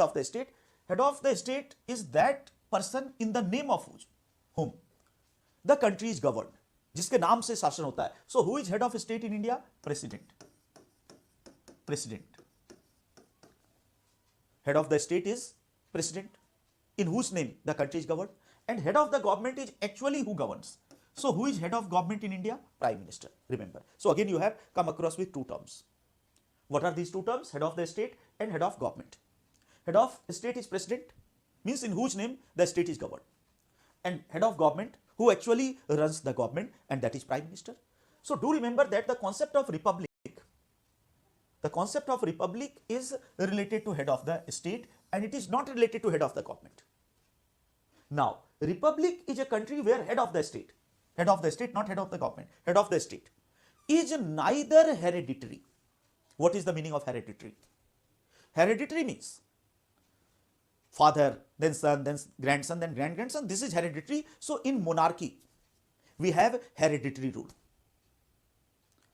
of the state? Head of the state is that person in the name of whom the country is governed, जिसके नाम से शासन होता है. So who is head of state in India? President. President. Head of the state is president, in whose name the country is governed, and head of the government is actually who governs. So who is head of government in India? Prime Minister. Remember. So again you have come across with two terms. What are these two terms? Head of the state and head of government. Head of state is president, means in whose name the state is governed, and head of government who actually runs the government, and that is Prime Minister. So do remember that the concept of republic is related to head of the state, and it is not related to head of the government. Now, republic is a country where head of the state, not head of the government, head of the state is neither hereditary. What is the meaning of hereditary? Hereditary means father, then son, then grandson, then grand-grandson. This is hereditary. So in monarchy, we have hereditary rule.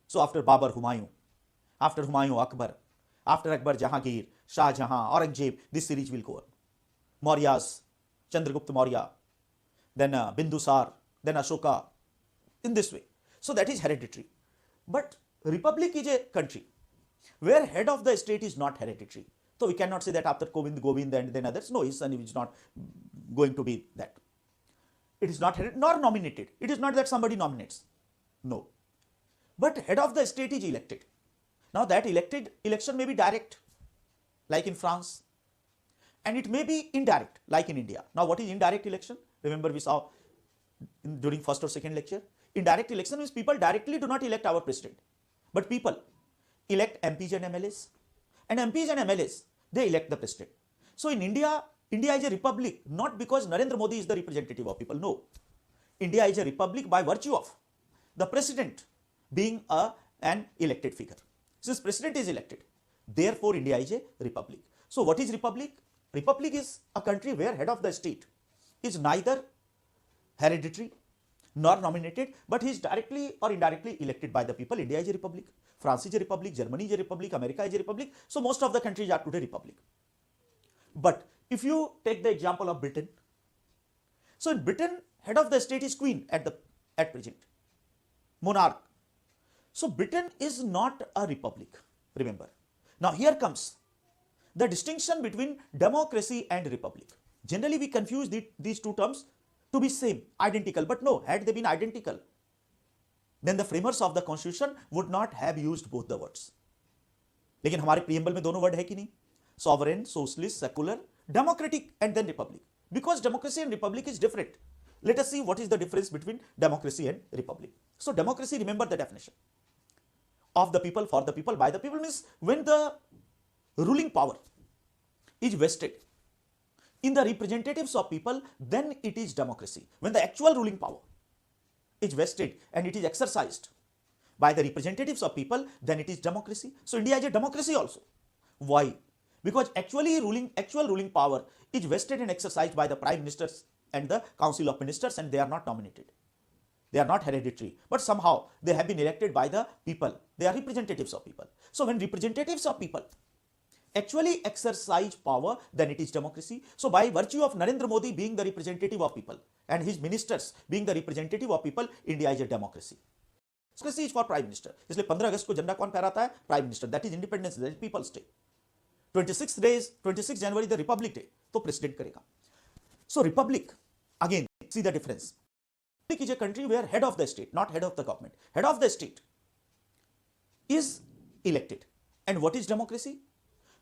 So after Babur, Humayun, after Humayun, Akbar, after Akbar, Jahangir, Shah Jahan, Aurangzeb, this series will go on. Mauryas, Chandragupta Maurya, then Bindusar, then Ashoka, in this way. So that is hereditary. But republic is a country where head of the state is not hereditary. So we cannot say that after Govind and then others, no, his son is not going to be that. It is not hereditary nor nominated. It is not that somebody nominates. No. But head of the state is elected. Now that election may be direct, like in France, and it may be indirect, like in India. Now what is indirect election? Remember we saw during first or second lecture. Indirect election means people directly do not elect our president, but people elect MPs and MLAs, and MPs and MLAs, they elect the president. So in India is a republic not because Narendra Modi is the representative of people. No, India is a republic by virtue of the president being an elected figure. Since president is elected, therefore India is a republic. So what is republic? Republic is a country where head of the state is neither hereditary nor nominated, but he is directly or indirectly elected by the people. India is a republic. France is a republic, Germany is a republic, America is a republic. So most of the countries are today republic. But if you take the example of Britain, so in Britain, head of the state is queen at present, monarch. So Britain is not a republic, remember. Now here comes the distinction between democracy and republic. Generally we confuse these two terms to be same, identical, but no, had they been identical, then the framers of the constitution would not have used both the words. लेकिन हमारे preamble में दोनों word है कि नहीं? Sovereign, socialist, secular, democratic, and then republic. Because democracy and republic is different. Let us see what is the difference between democracy and republic. So democracy, remember the definition. Of the people, for the people, by the people means when the ruling power is vested in the representatives of people, then it is democracy. When the actual ruling power is vested and it is exercised by the representatives of people, then it is democracy. So India is a democracy also. Why? Because actual ruling power is vested and exercised by the prime ministers and the council of ministers, and they are not nominated. They are not hereditary, but somehow they have been elected by the people. They are representatives of people. So when representatives of people actually exercise power, then it is democracy. So by virtue of Narendra Modi being the representative of people and his ministers being the representative of people, India is a democracy. Democracy is for prime minister. इसलिए 15 अगस्त को झंडा कौन फहराता है? Prime minister. That is independence day, people's day. 26 January the Republic Day, तो president करेगा. So republic, again see the difference. Republic is a country where head of the state, not head of the government, head of the state is elected. And what is democracy?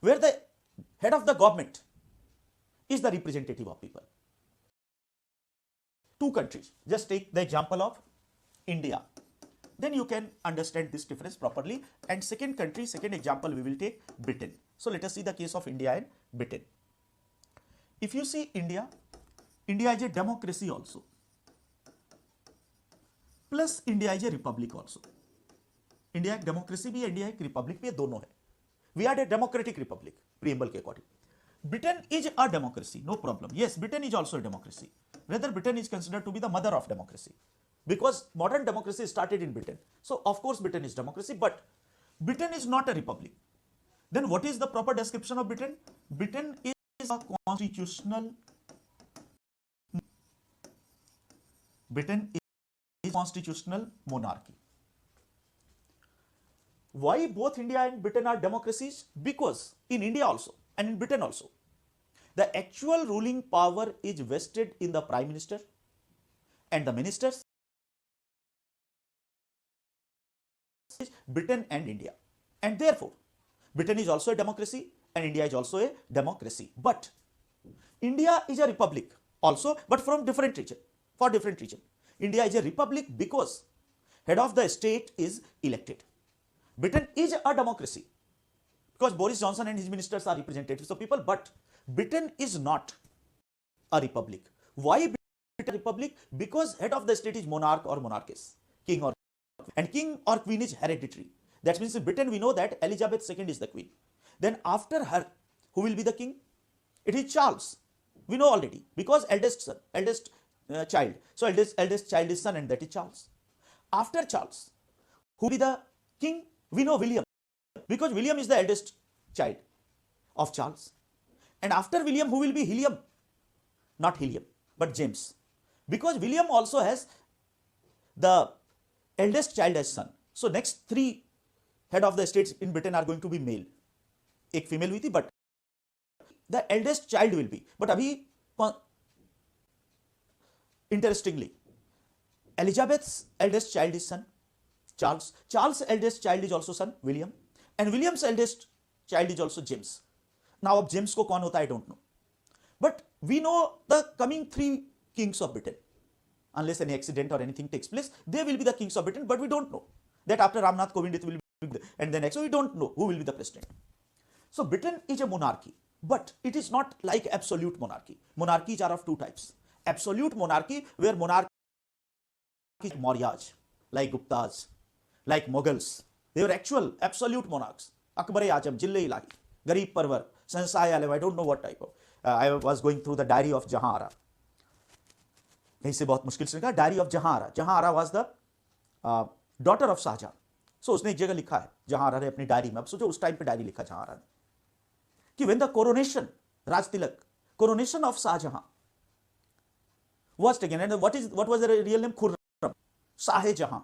Where the head of the government is the representative of people. Two countries, just take the example of India, then you can understand this difference properly. And second country, second example we will take Britain. So let us see the case of India and Britain. If you see India is a democracy also, plus India is a republic also. India एक democracy भी है, India एक republic भी है, दोनों है. We are a democratic republic, preamble के according. Britain is a democracy, no problem. Yes, Britain is also a democracy. Rather, Britain is considered to be the mother of democracy because modern democracy started in Britain. So, of course, Britain is democracy, but Britain is not a republic. Then what is the proper description of Britain? Britain is a constitutional. Britain is constitutional monarchy. Why both India and Britain are democracies? Because in India also and in Britain also, the actual ruling power is vested in the Prime Minister and the ministers. Britain and India, and therefore Britain is also a democracy and India is also a democracy. But India is a republic also, but from different region, for different region. India is a republic because head of the state is elected. Britain is a democracy because Boris Johnson and his ministers are representatives of people, but Britain is not a republic. Why Britain is a republic? Because head of the state is monarch or monarchess, king or queen. And king or queen is hereditary. That means in Britain we know that Elizabeth II is the queen. Then after her, who will be the king? It is Charles. We know already because eldest son, eldest child. So eldest child is son, and that is Charles. After Charles, who will be the king? We know William, because William is the eldest child of Charles. And after William, who will be Helium? Not Helium, but James. Because William also has the eldest child as son. So next three head of the states in Britain are going to be male. एक female हुई थी, but the eldest child will be. But अभी interestingly, Elizabeth's eldest child is son, Charles. Charles' eldest child is also son, William. And William's eldest child is also James. Now, अब James को कौन होता है, I don't know. But we know the coming three kings of Britain. Unless any accident or anything takes place, they will be the kings of Britain, but we don't know that after Ramnath Kovind it will be, and then next, so we don't know who will be the president. So Britain is a monarchy, but it is not like absolute monarchy. Monarchies are of two types. Absolute monarchy, where monarchy is Mauryas, like Guptas, like Mughals. They were actual absolute monarchs. Akbar-e-Azam, Jille-Ilahi, Garib Parvar, Sansai Alam, I don't know what type of. I was going through the diary of Jahan Ara. कहीं से बहुत मुश्किल से लिखा, diary of Jahanara. Jahanara was the daughter of Shahjahan. So उसने एक जगह लिखा है जहां आरा ने अपनी डायरी में. अब सोचो उस टाइम पे डायरी लिखा जहां आरा ने कि व्हेन द कोरोनेशन, राज तिलक, coronation of Shahjahan was taken, and what was the real name? Khurram, Shah Jahan,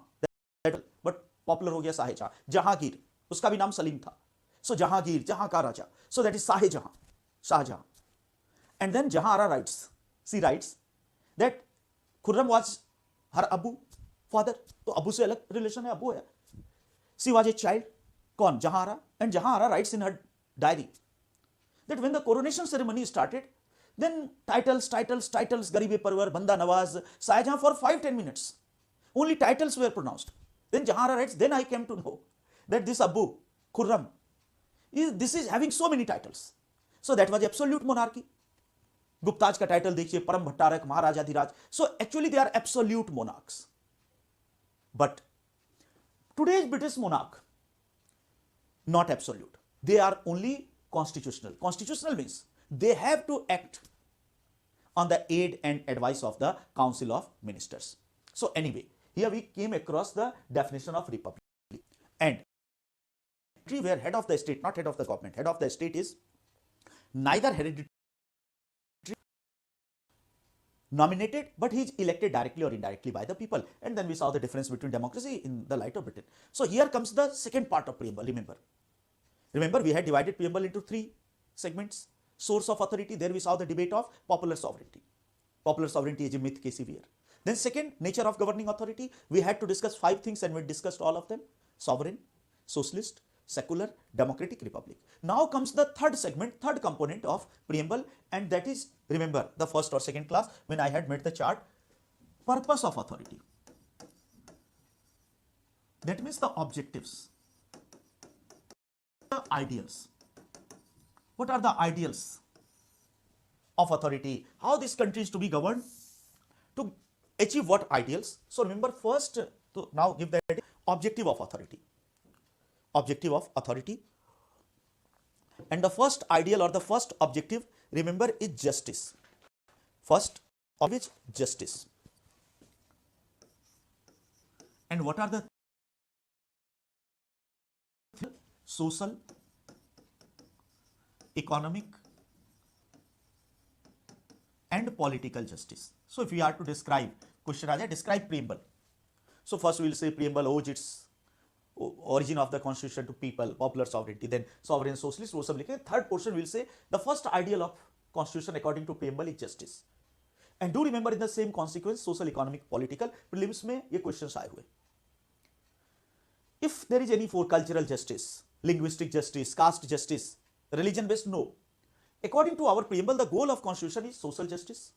but popular हो गया शाह जहां. जहांगीर, उसका भी नाम सलीम था. सो जहांगीर, जहां का राजा. So that is Shah Jahan, Shahjahan. And then Jahanara writes, see writes that Khurram was her अबू, फादर. तो अबू से अलग रिलेशन है, अबू है. She was a child. कौन? जहां आरा. And जहां आरा writes in her diary that when the coronation ceremony started, then titles, Garib-e-Parvar, Banda Nawaz, Shahjahan, for 5-10 minutes. Only titles were pronounced. Then Jahan Ara writes, then I came to know that this Abu, Khurram, this is having so many titles. So that was absolute monarchy. Gupta's का title देखिए, परम भट्टारक, महाराजाधिराज. So actually they are absolute monarchs. But today's British monarch, not absolute. They are only constitutional. Constitutional means they have to act on the aid and advice of the Council of Ministers. So anyway, here we came across the definition of republic. And where head of the state, not head of the government, head of the state is neither hereditary, nominated, but he is elected directly or indirectly by the people. And then we saw the difference between democracy in the light of Britain. So here comes the second part of preamble. Remember we had divided preamble into three segments. Source of authority, there we saw the debate of popular sovereignty. Popular sovereignty is a myth, severe. Then second, nature of governing authority. We had to discuss 5 things and we discussed all of them. Sovereign, socialist, secular, democratic, republic. Now comes the third segment, third component of preamble, and that is, remember the first or second class when I had made the chart, purpose of authority. That means the objectives, the ideals. What are the ideals of authority? How this country is to be governed? To achieve what ideals? So remember first, to now give the objective of authority. Objective of authority. And the first ideal or the first objective, remember, is justice. First of which, justice. And what are the social, economic, and political justice. So if we are to describe, question aa jaya, describe preamble. So first we will say preamble owes its origin of the constitution to people, popular sovereignty, then sovereign socialist, वो सब लिखे. Third portion will say the first ideal of constitution according to preamble is justice. And do remember in the same consequence, social, economic, political, prelims में ये questions आए हुए. If there is any for cultural justice, linguistic justice, caste justice, religion based, no. According to our preamble, the goal of constitution is social justice,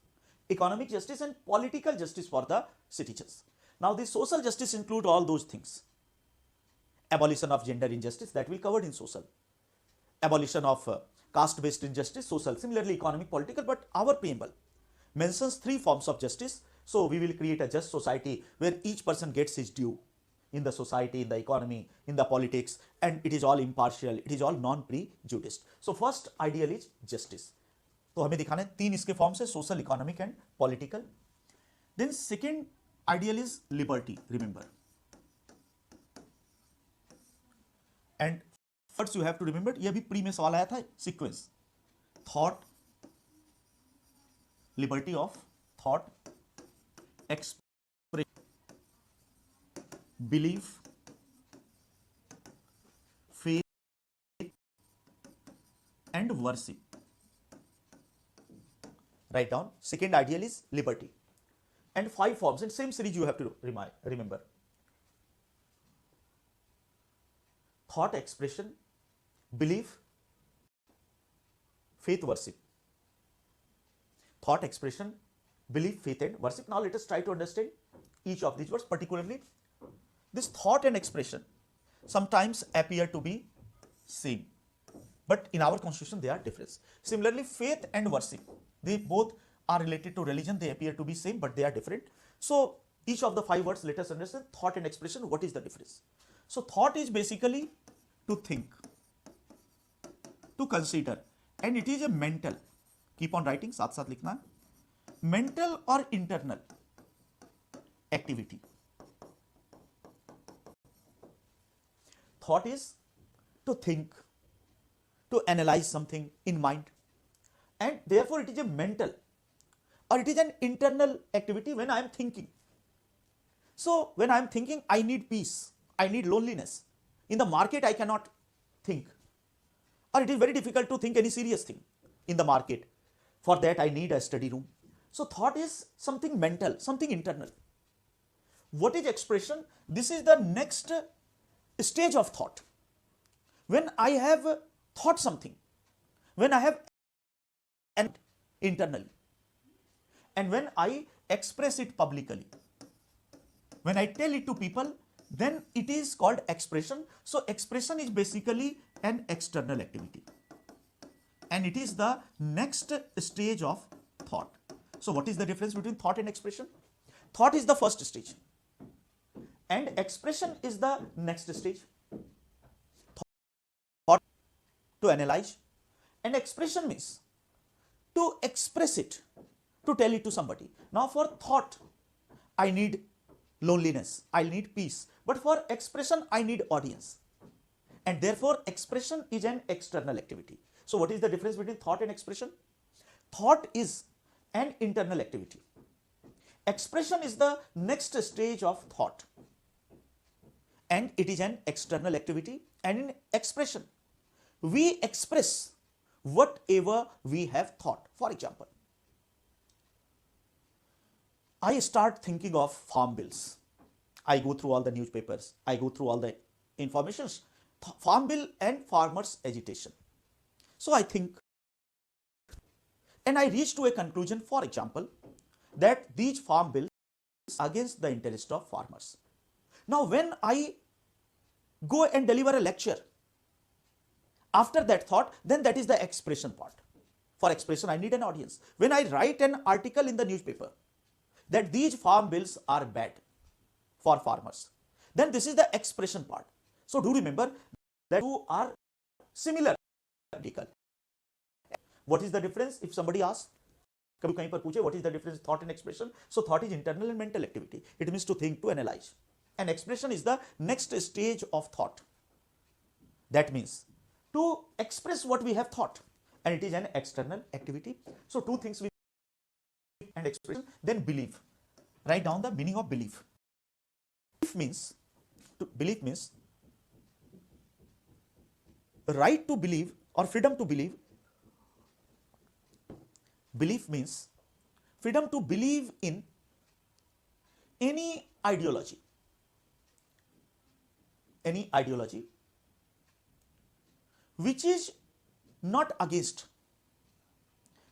economic justice and political justice for the citizens. Now this social justice include all those things. Abolition of gender injustice, that will covered in social. Abolition of caste based injustice, social. Similarly economic, political, but our preamble mentions 3 forms of justice. So we will create a just society where each person gets his due in the society, in the economy, in the politics, and it is all impartial, it is all non-prejudiced. So first ideal is justice. तो हमें दिखाना है 3 इसके forms है, social, economic and political. Then second ideal is liberty, remember. And first you have to remember, ये भी pre में सवाल आया था, sequence. Thought, liberty of thought, expression, belief, faith and worship. Write down, second ideal is liberty. And 5 forms in same series you have to remember. Thought, expression, belief, faith, worship. Thought, expression, belief, faith and worship. Now let us try to understand each of these words, particularly this thought and expression sometimes appear to be same, but in our constitution they are different. Similarly faith and worship, they both are related to religion, they appear to be same but they are different. So each of the 5 words, let us understand thought and expression, what is the difference. So thought is basically to think, to consider, and it is a mental, keep on writing, साथ साथ लिखना, mental or internal activity. Thought is to think, to analyze something in mind, and therefore it is a mental or it is an internal activity when I am thinking. So when I am thinking, I need peace, I need loneliness. In the market I cannot think, or it is very difficult to think any serious thing in the market. For that I need a study room. So thought is something mental, something internal. What is expression? This is the next stage of thought. When I have thought something, when I have an internally, and when I express it publicly, when I tell it to people, then it is called expression. So expression is basically an external activity, and it is the next stage of thought. So what is the difference between thought and expression? Thought is the first stage and expression is the next stage. Thought to analyze, and expression means to express it, to tell it to somebody. Now for thought I need loneliness, I need peace, but for expression I need audience, and therefore expression is an external activity. So what is the difference between thought and expression? Thought is an internal activity, expression is the next stage of thought, and it is an external activity. And in expression we express whatever we have thought. For example, I start thinking of farm bills, I go through all the newspapers, I go through all the informations, farm bill and farmers agitation. So I think, and I reach to a conclusion, for example, that these farm bills are against the interest of farmers. Now when I go and deliver a lecture, after that thought, then that is the expression part. For expression I need an audience. When I write an article in the newspaper that these farm bills are bad for farmers, then this is the expression part. So do remember that two are similar. What is the difference? If somebody asks, कभी कहीं पर पूछे, what is the difference thought and expression? So thought is internal and mental activity. It means to think, to analyze, and expression is the next stage of thought. That means to express what we have thought, and it is an external activity. So two things we and expression, then belief. Write down the meaning of belief. Belief means right to believe or freedom to believe. Belief means freedom to believe in any ideology which is not against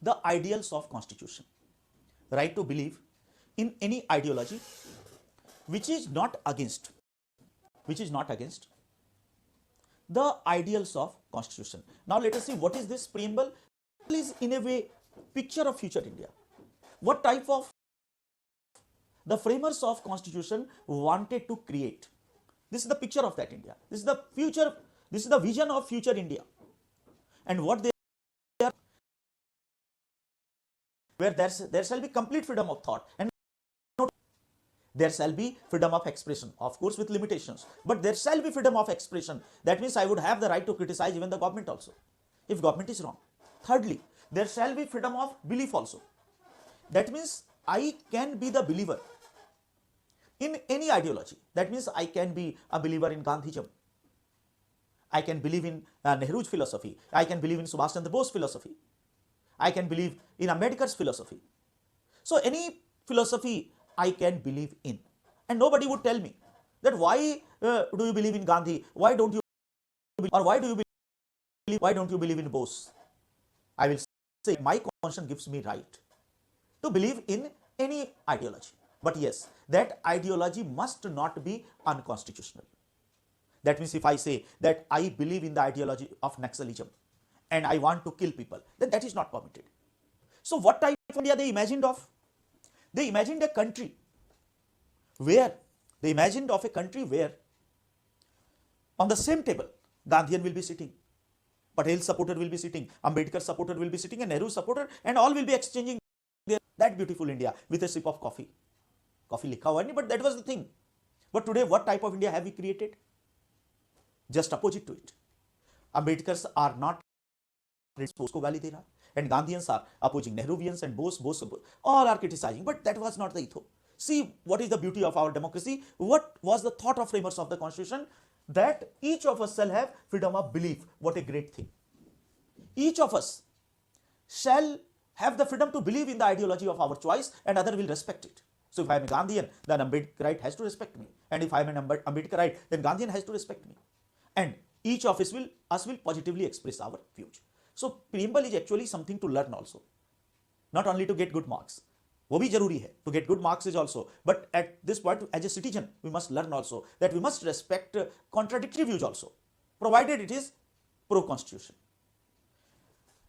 the ideals of Constitution. Right to believe in any ideology which is not against the ideals of Constitution. Now let us see what is this preamble. Is in a way picture of future India. What type of the framers of Constitution wanted to create. This is the picture of that India. This is the future, this is the vision of future India. And what they are, where there shall be complete freedom of thought, and there shall be freedom of expression, of course with limitations, but there shall be freedom of expression. That means I would have the right to criticize even the government also, if government is wrong. Thirdly, there shall be freedom of belief also. That means I can be the believer in any ideology. That means I can be a believer in Gandhism. I can believe in Nehru's philosophy. I can believe in Subhash Chandra Bose's philosophy. I can believe in Ambedkar's philosophy. So any philosophy I can believe in. And nobody would tell me that why do you believe in Gandhi? Why don't you believe, or why don't you believe in Bose? I will say my conscience gives me right to believe in any ideology. But yes, that ideology must not be unconstitutional. That means if I say that I believe in the ideology of Naxalism and I want to kill people, then that is not permitted. So what type of India they imagined of? They imagined a country where on the same table Gandhian will be sitting, Patel supporter will be sitting, Ambedkar supporter will be sitting, and Nehru supporter, and all will be exchanging that beautiful India with a sip of coffee. Coffee likha hua nahi, but that was the thing. But today what type of India have we created? Just opposite to it. Ambedkars are not Bose ko gali de raha, and Gandhians are opposing Nehruvians, and Bose all are criticizing, but that was not the ethos. See what is the beauty of our democracy. What was the thought of framers of the Constitution? That each of us shall have freedom of belief. What a great thing. Each of us shall have the freedom to believe in the ideology of our choice, and other will respect it. So if I am a Gandhian, then Ambedkarite has to respect me, and if I am an Ambedkarite, then Gandhian has to respect me, and each of us will positively express our views. So preamble is actually something to learn also, not only to get good marks. वो भी जरूरी है, to get good marks is also, but at this point as a citizen we must learn also that we must respect contradictory views also, provided it is pro-constitution.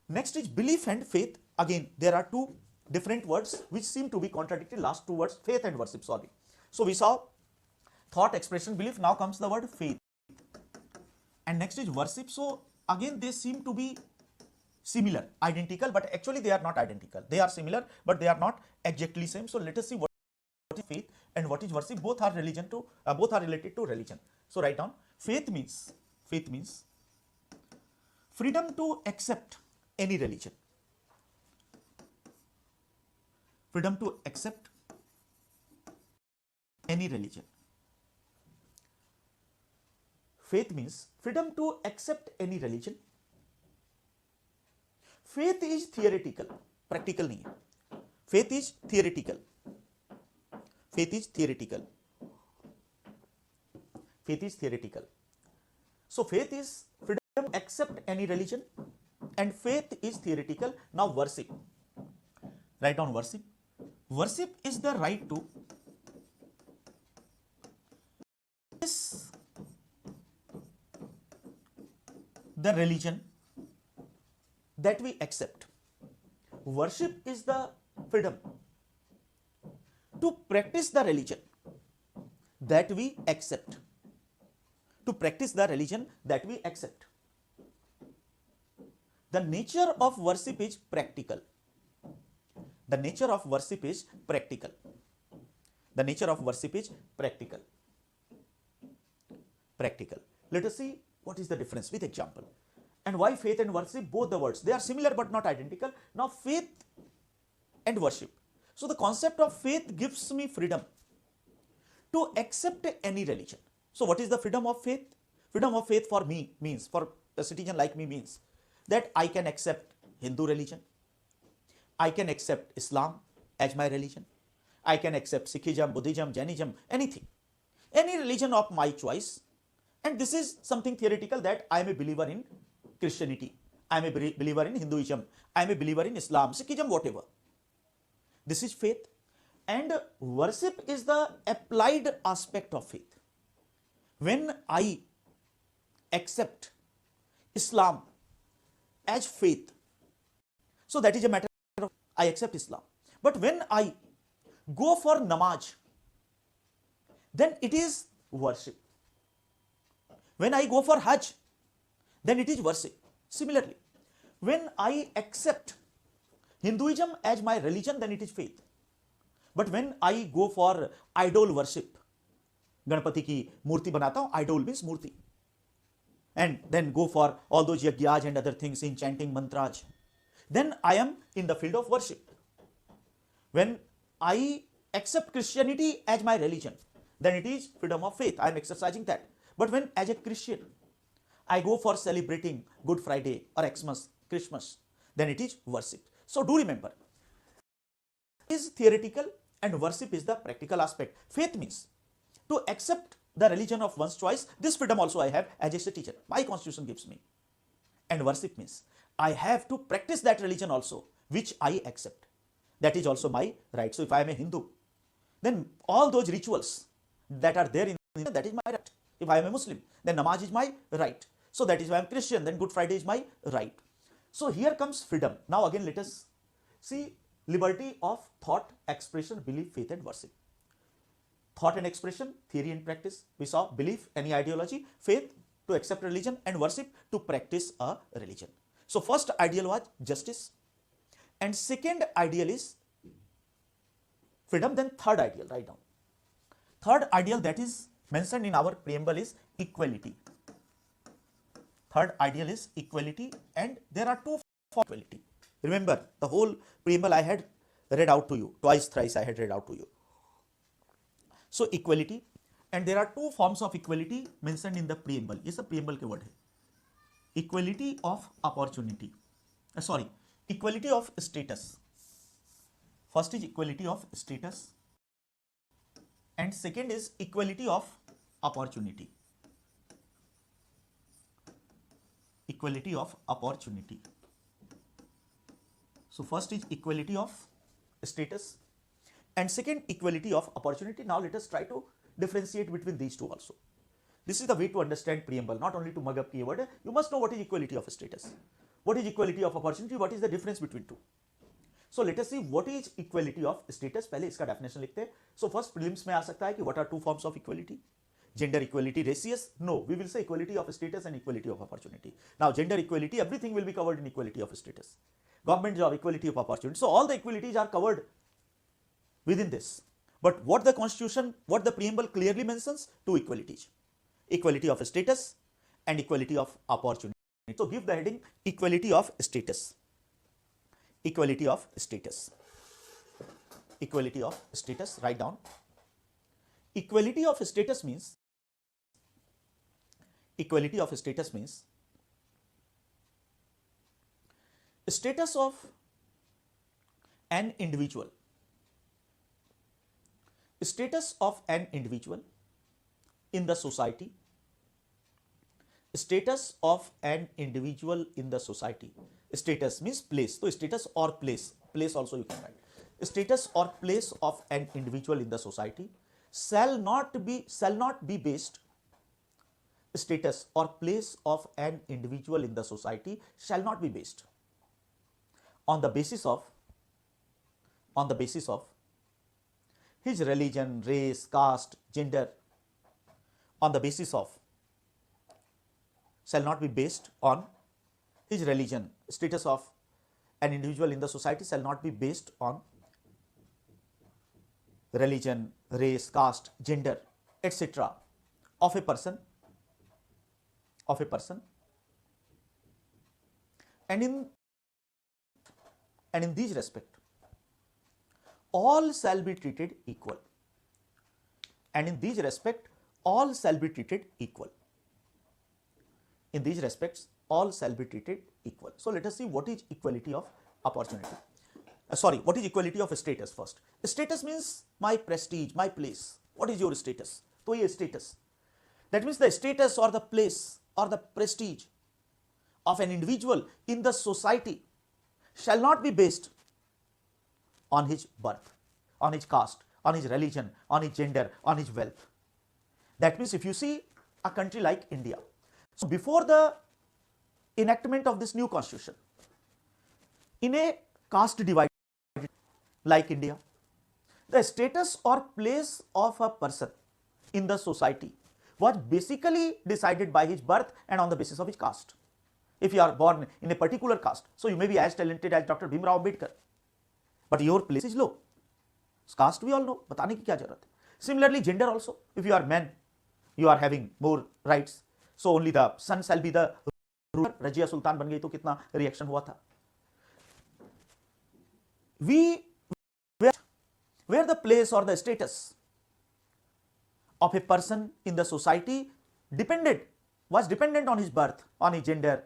Next is belief and faith. Again there are two different words which seem to be contradictory. Last two words, faith and worship, sorry. So we saw thought, expression, belief. Now comes the word faith, and next is worship. So again they seem to be similar, identical, but actually they are not identical. They are similar, but they are not exactly same. So let us see what is faith and what is worship. Both are related to religion. So write down, faith means freedom to accept any religion. Freedom to accept any religion. Faith means freedom to accept any religion. Faith is theoretical, practical नहीं है. Faith is theoretical. Faith is theoretical. Faith is theoretical. So faith is freedom to accept any religion, and faith is theoretical. Now worship. Write down worship. Worship is the right to the religion that we accept. Worship is the freedom to practice the religion that we accept. To practice the religion that we accept. The nature of worship is practical. The nature of worship is practical. The nature of worship is practical. Practical. Let us see what is the difference with example. And why faith and worship, both the words, they are similar but not identical. Now faith and worship. So the concept of faith gives me freedom to accept any religion. So what is the freedom of faith? Freedom of faith for me means, for a citizen like me means, that I can accept Hindu religion, I can accept Islam as my religion, I can accept Sikhism, Buddhism, Jainism, anything, any religion of my choice. And this is something theoretical, that I am a believer in Christianity, I am a believer in Hinduism, I am a believer in Islam, Sikhism, whatever. This is faith. And worship is the applied aspect of faith. When I accept Islam as faith, so that is a matter of I accept Islam. But when I go for namaz, then it is worship. When I go for Hajj, then it is worship. Similarly, when I accept Hinduism as my religion, then it is faith. But when I go for idol worship, Ganpati की मूर्ति बनाता हूं, idol means Murthy, and then go for all those yagyas and other things in chanting mantras, then I am in the field of worship. When I accept Christianity as my religion, then it is freedom of faith, I am exercising that. But when as a Christian I go for celebrating Good Friday or Xmas, Christmas, then it is worship. So do remember, is theoretical and worship is the practical aspect. Faith means to accept the religion of one's choice. This freedom also I have as a citizen, my constitution gives me. And worship means I have to practice that religion also, which I accept. That is also my right. So if I am a Hindu, then all those rituals that are there in that is my right. If I am a Muslim, then namaz is my right. So that is why I am Christian, then Good Friday is my right. So here comes freedom. Now again let us see liberty of thought, expression, belief, faith and worship. Thought and expression, theory and practice. We saw belief, any ideology, faith, to accept religion, and worship, to practice a religion. So first ideal was justice, and second ideal is freedom. Then third ideal, write down. Third ideal that is mentioned in our preamble is equality. Third ideal is equality, and there are two forms of equality. Remember, the whole preamble I had read out to you, twice, thrice I had read out to you. So equality, and there are two forms of equality mentioned in the preamble. Yes, the preamble के word है. Equality of opportunity. Equality of status. First is equality of status, and second is equality of opportunity. Equality of opportunity. So first is equality of status, and second equality of opportunity. Now let us try to differentiate between these two also. This is the way to understand preamble, not only to mug up keyword. You must know what is equality of status, what is equality of opportunity, what is the difference between two. So let us see what is equality of status. पहले इसका definition लिखते हैं. So first prelims में आ सकता है कि what are two forms of equality? Gender equality, racius? No, we will say equality of status and equality of opportunity. Now gender equality, everything will be covered in equality of status. Government job, equality of opportunity. So all the equalities are covered within this. But what the constitution, what the preamble clearly mentions, two equalities. Equality of status and equality of opportunity. So give the heading equality of status. Equality of status. Equality of status, write down. Equality of status means status of an individual. Status of an individual in the society. Status of an individual in the society. Status means place. So status or place. Place also you can write. Status or place of an individual in the society shall not be based. Status or place of an individual in the society shall not be based on the basis of his religion, race, caste, gender. On the basis of, shall not be based on his religion. Status of an individual in the society shall not be based on religion, race, caste, gender, etc. of a person, and in these respect, all shall be treated equal, and in these respects all shall be treated equal. In these respects all shall be treated equal. So let us see what is equality of opportunity. What is equality of status first? Status means my prestige, my place. What is your status? तो ये status. That means the status or the place or the prestige of an individual in the society shall not be based on his birth, on his caste, on his religion, on his gender, on his wealth. That means if you see a country like India, so before the enactment of this new constitution, in a caste divided like India, the status or place of a person in the society was basically decided by his birth and on the basis of his caste. If you are born in a particular caste, so you may be as talented as Dr. Bhimrao Ambedkar, but your place is low. Caste we all know, बताने की क्या जरूरत है. Similarly, gender also, if you are men, you are having more rights, so only the son shall be the ruler. Razia Sultan बन गई तो कितना reaction हुआ था. Where the place or the status of a person in the society was dependent on his birth, on his gender,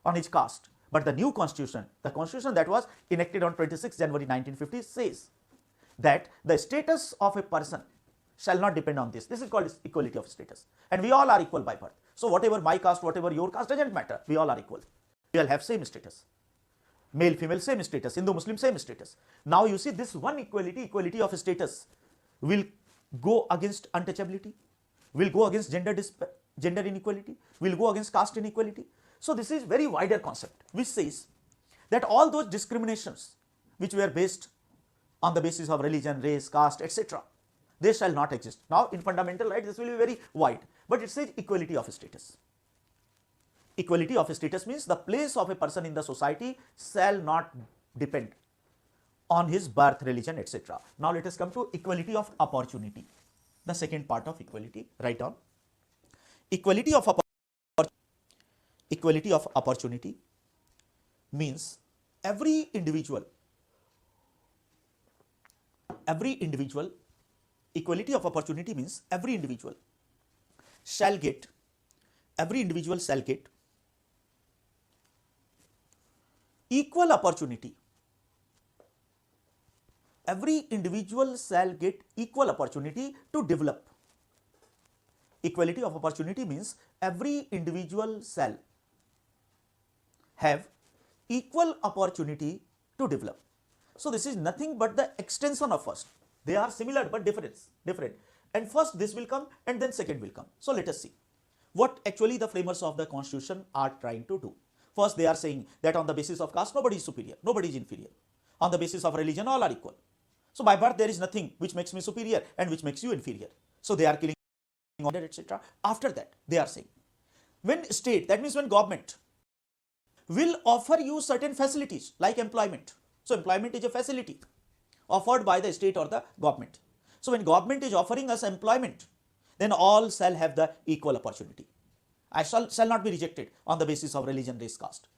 on his caste. But the new constitution, the constitution that was enacted on 26 January 1950 says that the status of a person shall not depend on this. This is called equality of status. And we all are equal by birth. So whatever my caste, whatever your caste, doesn't matter. We all are equal. We all have same status. Male, female, same status. Hindu, Muslim, same status. Now you see this one equality of status will go against untouchability, will go against gender inequality, will go against caste inequality. So this is very wider concept which says that all those discriminations which were based on the basis of religion, race, caste, etc., they shall not exist. Now in fundamental right this will be very wide, but it says equality of status. Equality of status means the place of a person in the society shall not depend on his birth, religion, etc. Now let us come to equality of opportunity, the second part of equality. Write down. Equality of opportunity means every individual, equality of opportunity means every individual shall get equal opportunity. Every individual shall get equal opportunity to develop. Equality of opportunity means every individual shall have equal opportunity to develop. So this is nothing but the extension of first. They are similar but different. And first this will come and then second will come. So let us see what actually the framers of the constitution are trying to do. First they are saying that on the basis of caste nobody is superior, nobody is inferior. On the basis of religion all are equal. So by birth there is nothing which makes me superior and which makes you inferior. So they are killing order, etc. After that they are saying when state, that means when government will offer you certain facilities like employment. So employment is a facility offered by the state or the government. So when government is offering us employment, then all shall have the equal opportunity. I shall not be rejected on the basis of religion, race, caste.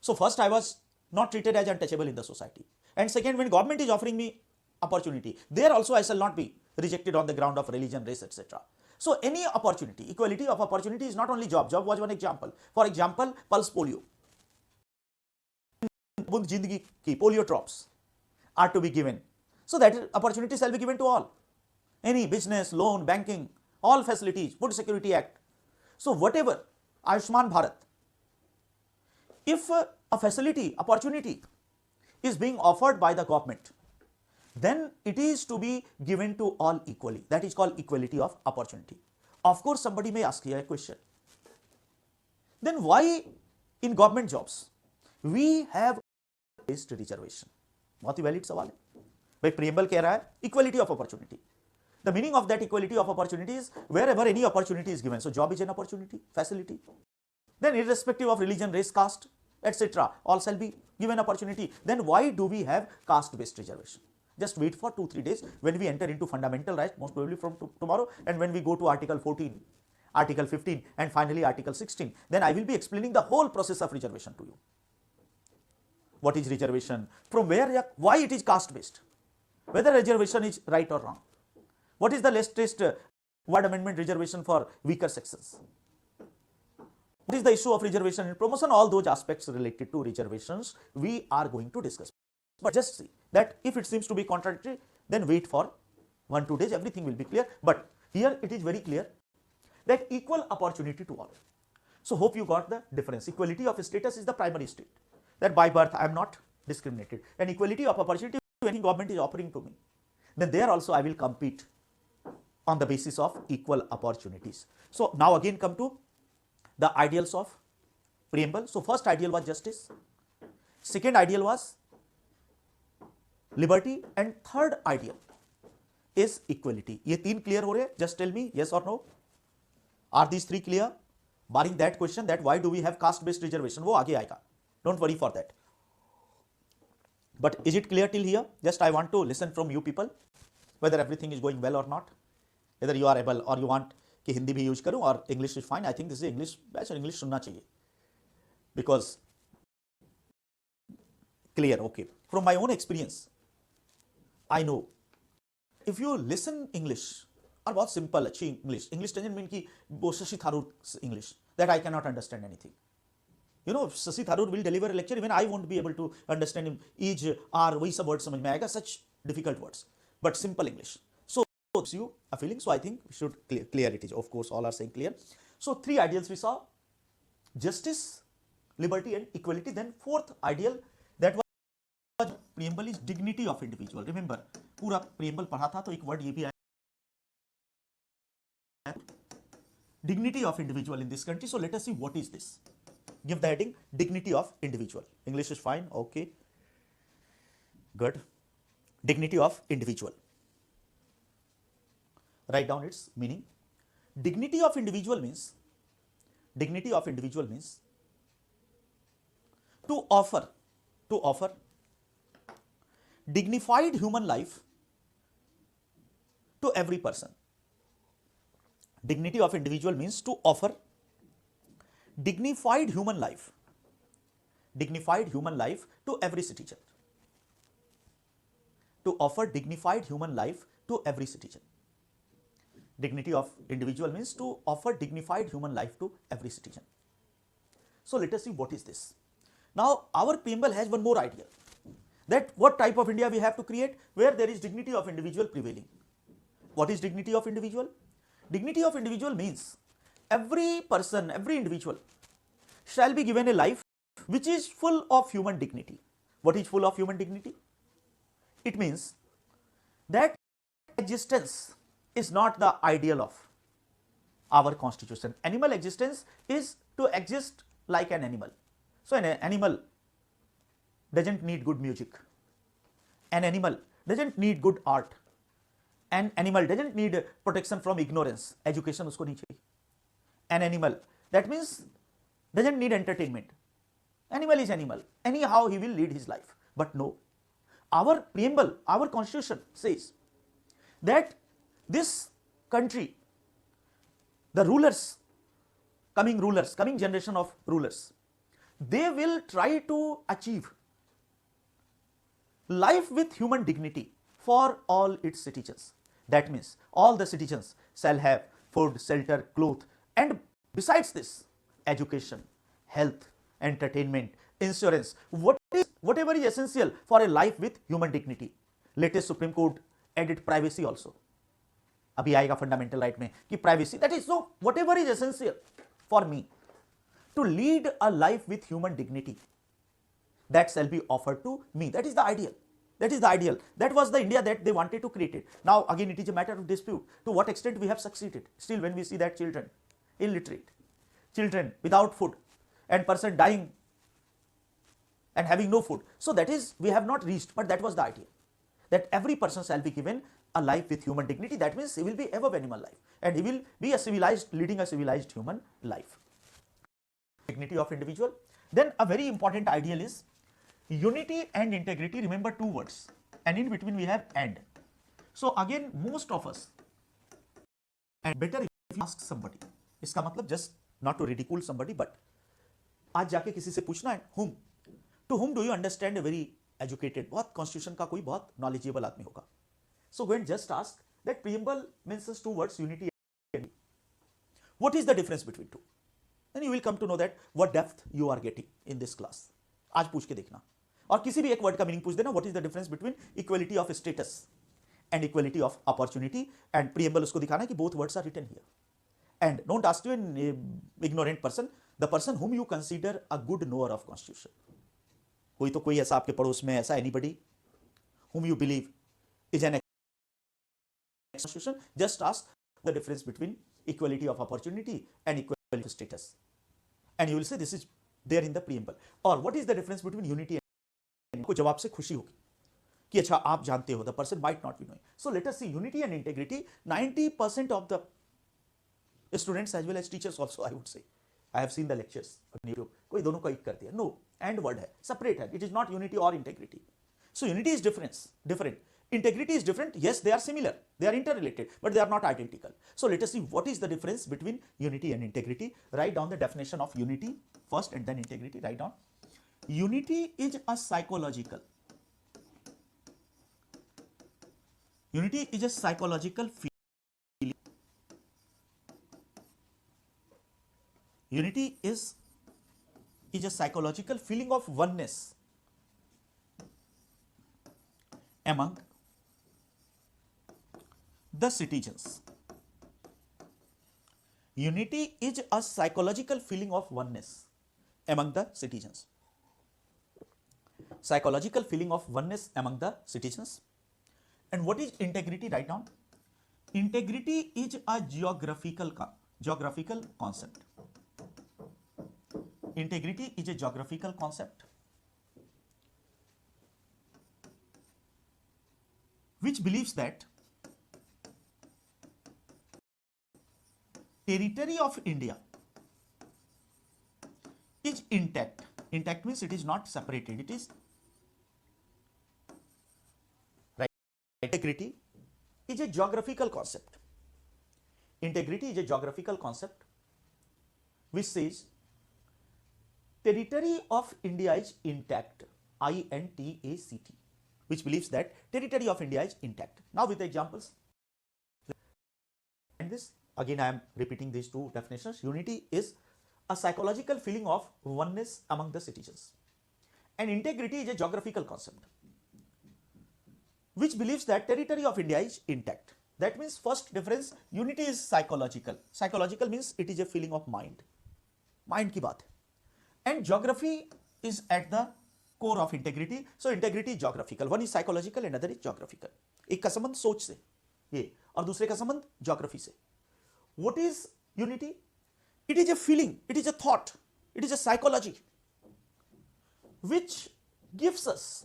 So first I was not treated as untouchable in the society. And second, when government is offering me opportunity, there also I shall not be rejected on the ground of religion, race, etc. So any opportunity, equality of opportunity is not only job. Job was one example. For example, pulse polio. Polio drops are to be given. So that opportunity shall be given to all. Any business, loan, banking, all facilities, Food Security Act. So whatever, Ayushman Bharat, if a facility, opportunity is being offered by the government, then it is to be given to all equally. That is called equality of opportunity. Of course, somebody may ask here a question. Then why in government jobs we have based reservation? बहुत ही valid सवाल है भाई. Preamble कह रहा है equality of opportunity. The meaning of that equality of opportunity is wherever any opportunity is given. So job is an opportunity, facility. Then irrespective of religion, race, caste, etc., all shall be given opportunity. Then why do we have caste-based reservation? Just wait for 2-3 days when we enter into fundamental rights, most probably from tomorrow, and when we go to Article 14, Article 15, and finally Article 16, then I will be explaining the whole process of reservation to you. What is reservation? From where, why it is caste-based? whether reservation is right or wrong. What is the latest word amendment reservation for weaker sections? What is the issue of reservation and promotion? All those aspects related to reservations we are going to discuss. But just see that if it seems to be contradictory, then wait for 1-2 days, everything will be clear. But here it is very clear that equal opportunity to all. So hope you got the difference. Equality of status is the primary state, that by birth I am not discriminated, and equality of opportunity any government is offering to me, then there also I will compete on the basis of equal opportunities. So now again come to the ideals of preamble. So first ideal was justice, second ideal was liberty, and third ideal is equality. ये तीन clear हो रहे हैं? Just tell me yes or no. Are these three clear? Barring that question that why do we have caste based reservation, वो आगे आएगा. Don't worry for that. But is it clear till here? Just I want to listen from you people whether everything is going well or not, whether you are able or you want कि हिंदी भी use करूं और English is fine. I think this is English batch और English सुनना चाहिए because clear. Okay, from my own experience I know if you listen English और बहुत simple अच्छी इंग्लिश, इंग्लिश डजंट मीन कि वो Shashi Tharoor English that I can not understand anything. You know, Shashi Tharoor will deliver a lecture, even I won't be able to understand him. Each R, वही सब words समझ में आएगा, such difficult words, but simple English. So gives you a feeling. So I think we should clear it. Of course, all are saying clear. So three ideals we saw: justice, liberty, and equality. Then fourth ideal that was preamble is dignity of individual. Remember, पूरा preamble पढ़ा था तो एक word ये भी आया, dignity of individual in this country. So let us see what is this. Give the heading dignity of individual. English is fine. Okay, good. Dignity of individual. Write down its meaning. Dignity of individual means to offer dignified human life to every person. Dignity of individual means to offer dignified human life to every citizen. To offer dignified human life to every citizen. Dignity of individual means to offer dignified human life to every citizen. So let us see what is this. Now our preamble has one more idea, that what type of India we have to create where there is dignity of individual prevailing. What is dignity of individual? Dignity of individual means every person, every individual shall be given a life which is full of human dignity. What is full of human dignity? It means that existence is not the ideal of our constitution. Animal existence is to exist like an animal. So an animal doesn't need good music. An animal doesn't need good art. An animal doesn't need protection from ignorance. Education usko nahi chahiye. An animal, that means doesn't need entertainment. Animal is animal. Anyhow he will lead his life. But no, our preamble, our constitution says that this country, the rulers, coming generation of rulers, they will try to achieve life with human dignity for all its citizens. That means all the citizens shall have food, shelter, cloth, and besides this, education, health, entertainment, insurance, whatever is essential for a life with human dignity. Latest Supreme Court added privacy also. अभी आएगा fundamental right में कि privacy, that is so whatever is essential for me to lead a life with human dignity, that shall be offered to me. That is the ideal. That was the India that they wanted to create it. Now again it is a matter of dispute to what extent we have succeeded. Still when we see that children, illiterate children without food, and person dying and having no food, so that is we have not reached, but that was the ideal, that every person shall be given a life with human dignity. That means he will be above animal life and he will be leading a civilized human life. Dignity of individual. Then a very important ideal is unity and integrity. Remember two words, and in between we have and. So again most of us, and better if you ask somebody, इसका मतलब just not to ridicule somebody, but आज जाके किसी से पूछना है to whom do you understand a very educated, बहुत constitution का कोई बहुत नॉलेजेबल आदमी होगा, So go and just ask that preamble mentions two words, unity and what is the difference between two? Then you will come to know that what depth you are getting in this class. आज पूछ के देखना और किसी भी एक word का meaning पूछ देना, what is the difference between equality of status and equality of opportunity, and preamble उसको दिखाना कि both words are written here. And don't ask you an ignorant person, the person whom you consider a good knower of constitution. कोई तो कोई ऐसा आपके पड़ोस में ऐसा anybody whom you believe is an constitution, just ask the difference between equality of opportunity and equality of status, and you will say this is there in the preamble. Or what is the difference between unity and को जवाब से खुशी होगी कि अच्छा आप जानते हो, the person might not be knowing. So let us see unity and integrity. 90% of the students as well as teachers also, I would say, I have seen the lectures on YouTube, कोई दोनों को एक कर दिया. No, and word है, separate है. It is not unity or integrity. So unity is different. Integrity is different. Yes, they are similar. They are interrelated, but they are not identical. So let us see what is the difference between unity and integrity. Write down the definition of unity first and then integrity. Write down. Unity is a psychological. Unity is a psychological feeling. Unity is a psychological feeling of oneness among the citizens. Unity is a psychological feeling of oneness among the citizens. Psychological feeling of oneness among the citizens. And what is integrity? Write down. Integrity is a geographical concept. Integrity is a geographical concept which believes that territory of India is intact. Intact means it is not separated. It is right. Integrity is a geographical concept. Integrity is a geographical concept which says territory of India is intact. INTACT, which believes that territory of India is intact. Now with the examples. And this again I am repeating these two definitions. Unity is a psychological feeling of oneness among the citizens, and integrity is a geographical concept which believes that territory of India is intact. That means first difference, unity is psychological. Psychological means it is a feeling of mind की बात है, and geography is at the core of integrity. So integrity is geographical. One is psychological and other is geographical. एक का संबंध सोच से ये और दूसरे का संबंध geography से. What is unity? It is a feeling, it is a thought, it is a psychology which gives us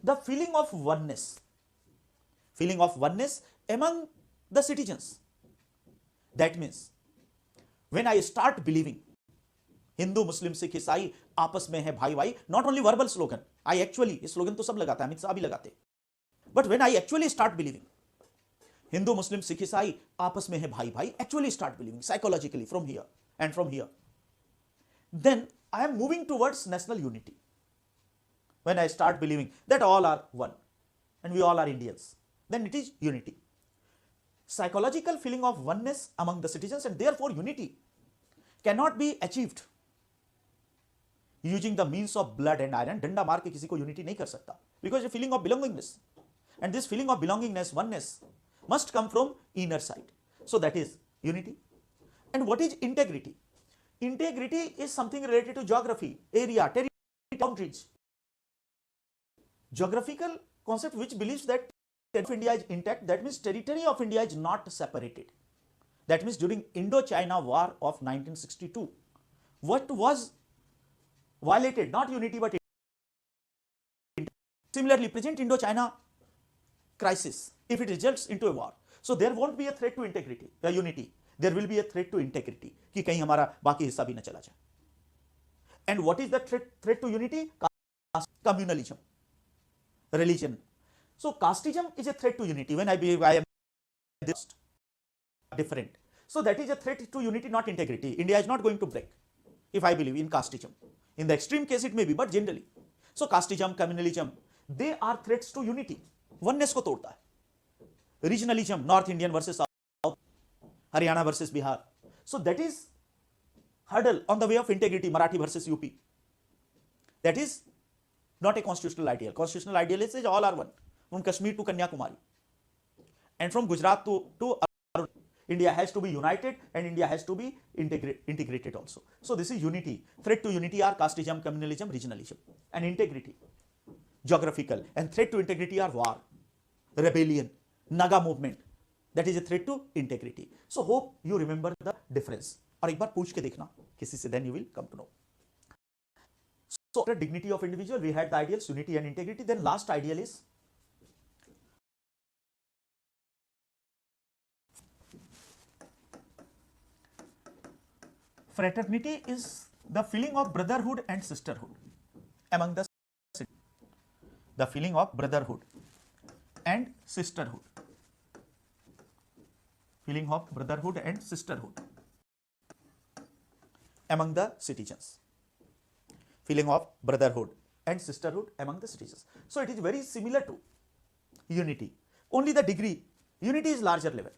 the feeling of oneness among the citizens. That means when I start believing Hindu मुस्लिम सिख ईसाई आपस में है भाई भाई, not only verbal slogan, I actually slogan तो सब लगाता है, अमित शाह भी लगाते, but when I actually start believing Hindu मुस्लिम सिख ईसाई आपस में है भाई भाई, actually start believing psychologically from here and from here, then I am moving towards national unity. When I start believing that all are one and we all are Indians, then it is unity. Psychological feeling of oneness among the citizens, and therefore unity cannot be achieved using the means of blood and iron. डंडा मार के किसी को unity नहीं कर सकता, because a feeling of belongingness, and this feeling of belongingness, oneness, must come from inner side. So that is unity. And what is integrity? Integrity is something related to geography, area, territory, boundaries. Geographical concept which believes that territory of India is intact. That means territory of India is not separated. That means during Indo-China War of 1962, what was violated? Not unity but integrity. Similarly, present Indo-China crisis, if it results into a war, so there won't be a threat to integrity, unity. There will be a threat to integrity कि कहीं हमारा बाकी हिस्सा भी न चला जाए. And what is the threat to unity? Communalism. Religion. So casteism is a threat to unity. When I believe I am different, so that is a threat to unity, not integrity. India is not going to break if I believe in casteism. In the extreme case it may be, but generally, so casteism, communalism, they are threats to unity. Oneness को तोड़ता है. regionalism, North Indian versus South, Haryana versus Bihar. So that is hurdle on the way of integrity, Marathi versus UP. That is not a constitutional ideal. Constitutional ideal is all are one, from Kashmir to Kanyakumari. And from Gujarat to India has to be united, and India has to be integrated also. So this is unity. Threat to unity are casteism, communalism, regionalism, and integrity, geographical. And threat to integrity are war, rebellion, Naga movement. That is a threat to integrity. So hope you remember the difference. और एक बार पूछ के देखना किसी से, then you will come to know. So after dignity of individual, we had the ideals, unity and integrity. Then last ideal is fraternity, is the feeling of brotherhood and sisterhood among the citizens. The feeling of brotherhood and sisterhood. Feeling of brotherhood and sisterhood among the citizens. Feeling of brotherhood and sisterhood among the citizens. So it is very similar to unity. Only the degree, unity is larger level.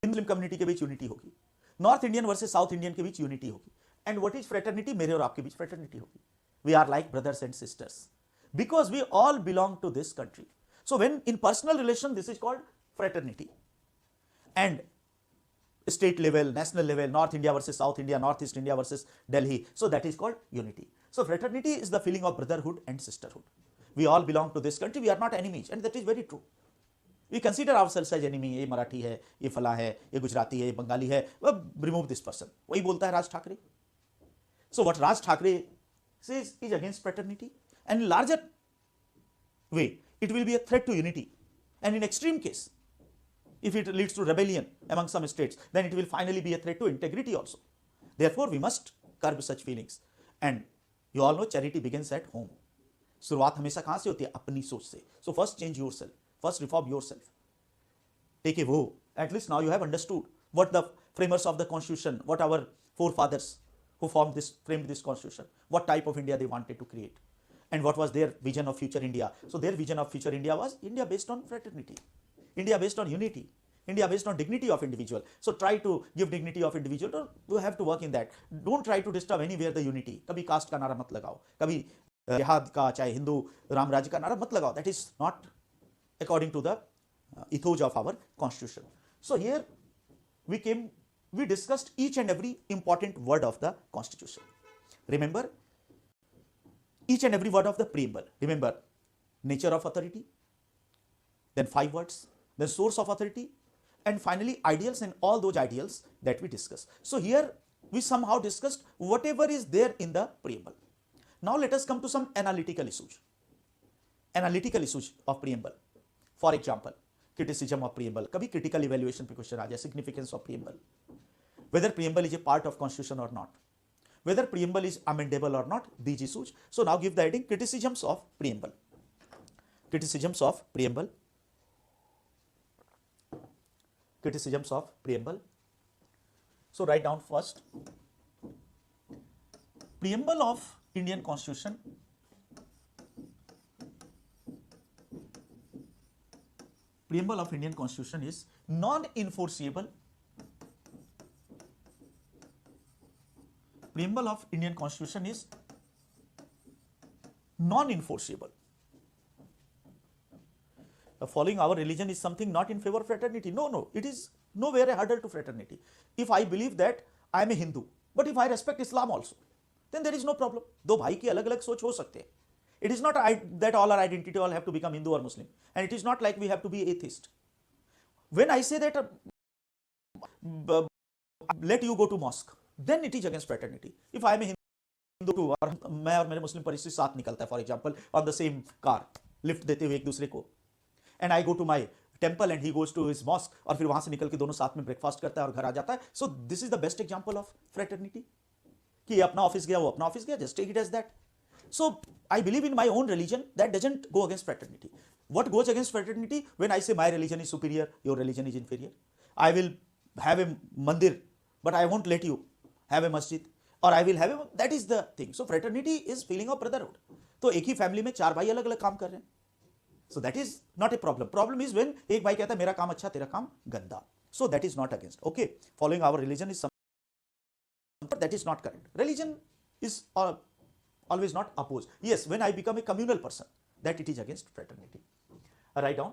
Muslim community के बीच unity होगी, north Indian versus south Indian के बीच unity होगी. And what is fraternity? मेरे और आपके बीच फ्रेटर्निटी होगी. We are like brothers and sisters because we all belong to this country. So when in personal relation this is called fraternity. And state level, national level, North India versus South India, Northeast India versus Delhi, so that is called unity. So fraternity is the feeling of brotherhood and sisterhood. We all belong to this country, we are not enemies, and that is very true. We consider ourselves as enemy. ये मराठी है, ये फला है, ये गुजराती है, ये बंगाली है. Remove this person. वही बोलता है Raj Thackeray. So what Raj Thackeray says is against fraternity, and in larger way it will be a threat to unity, and in extreme case if it leads to rebellion among some states, then it will finally be a threat to integrity also. Therefore we must curb such feelings. And you all know charity begins at home. शुरुआत हमेशा कहाँ से होती है? अपनी सोच से. So first change yourself, first reform yourself. Take a vow. At least now you have understood what the framers of the constitution, what our forefathers who framed this constitution, what type of India they wanted to create, and what was their vision of future India. So their vision of future India was India based on fraternity, India based on unity, India based on dignity of individual. So try to give dignity of individual. You have to work in that. Don't try to disturb anywhere the unity. कभी cast का नारा मत लगाओ, कभी जिहाद का, चाहे हिंदू राम राज्य का नारा मत लगाओ. That is not according to the ethos of our constitution. So here we discussed each and every important word of the constitution. Remember each and every word of the preamble. Remember nature of authority, then 5 words, then source of authority, and finally ideals, and all those ideals that we discussed. So here we somehow discussed whatever is there in the preamble. Now let us come to some analytical issues. Analytical issues of preamble. For example, criticism of preamble. कभी critical evaluation पे question आ जाए. Significance of preamble. Whether preamble is a part of constitution or not. Whether preamble is amendable or not. These issues. So now give the heading criticisms of preamble. Criticisms of preamble. Criticisms of preamble. So write down first. Preamble of Indian Constitution preamble of Indian Constitution is non-enforceable. Preamble of Indian Constitution is non-enforceable. Following our religion is something not in favor of fraternity. No, it is nowhere a hurdle to fraternity. If I believe that I am a Hindu, but if I respect Islam also, then there is no problem. दो भाई की अलग अलग सोच हो सकते हैं. It is not that all our identity all have to become Hindu or Muslim, and it is not like we have to be atheist. When I say that let you go to mosque, then it is against fraternity. If I am a Hindu और मैं और मेरे मुस्लिम परिस्थिति साथ निकलता है, for example, on the same car, lift देते हुए एक दूसरे को, and I go to my temple and he goes to his mosque, और फिर वहां से निकल के दोनों साथ में ब्रेकफास्ट करता है और घर आ जाता है. So this is the best example of fraternity. कि अपना ऑफिस गया, वो अपना ऑफिस गया, just take it as that. So I believe in my own religion, that doesn't go against fraternity. What goes against fraternity? When I say my religion is superior, your religion is inferior. I will have a mandir, but I won't let you have a masjid, or I will have a, that is the thing. So fraternity is feeling of brotherhood. तो एक ही family में 4 भाई अलग अलग काम कर रहे हैं, So that is not a problem. Problem is when एक भाई कहता है मेरा काम अच्छा तेरा काम गंदा. So that is not against. Okay, following our religion is something that is not correct. Religion is always not opposed. Yes, when I become a communal person, that it is against fraternity. Write down.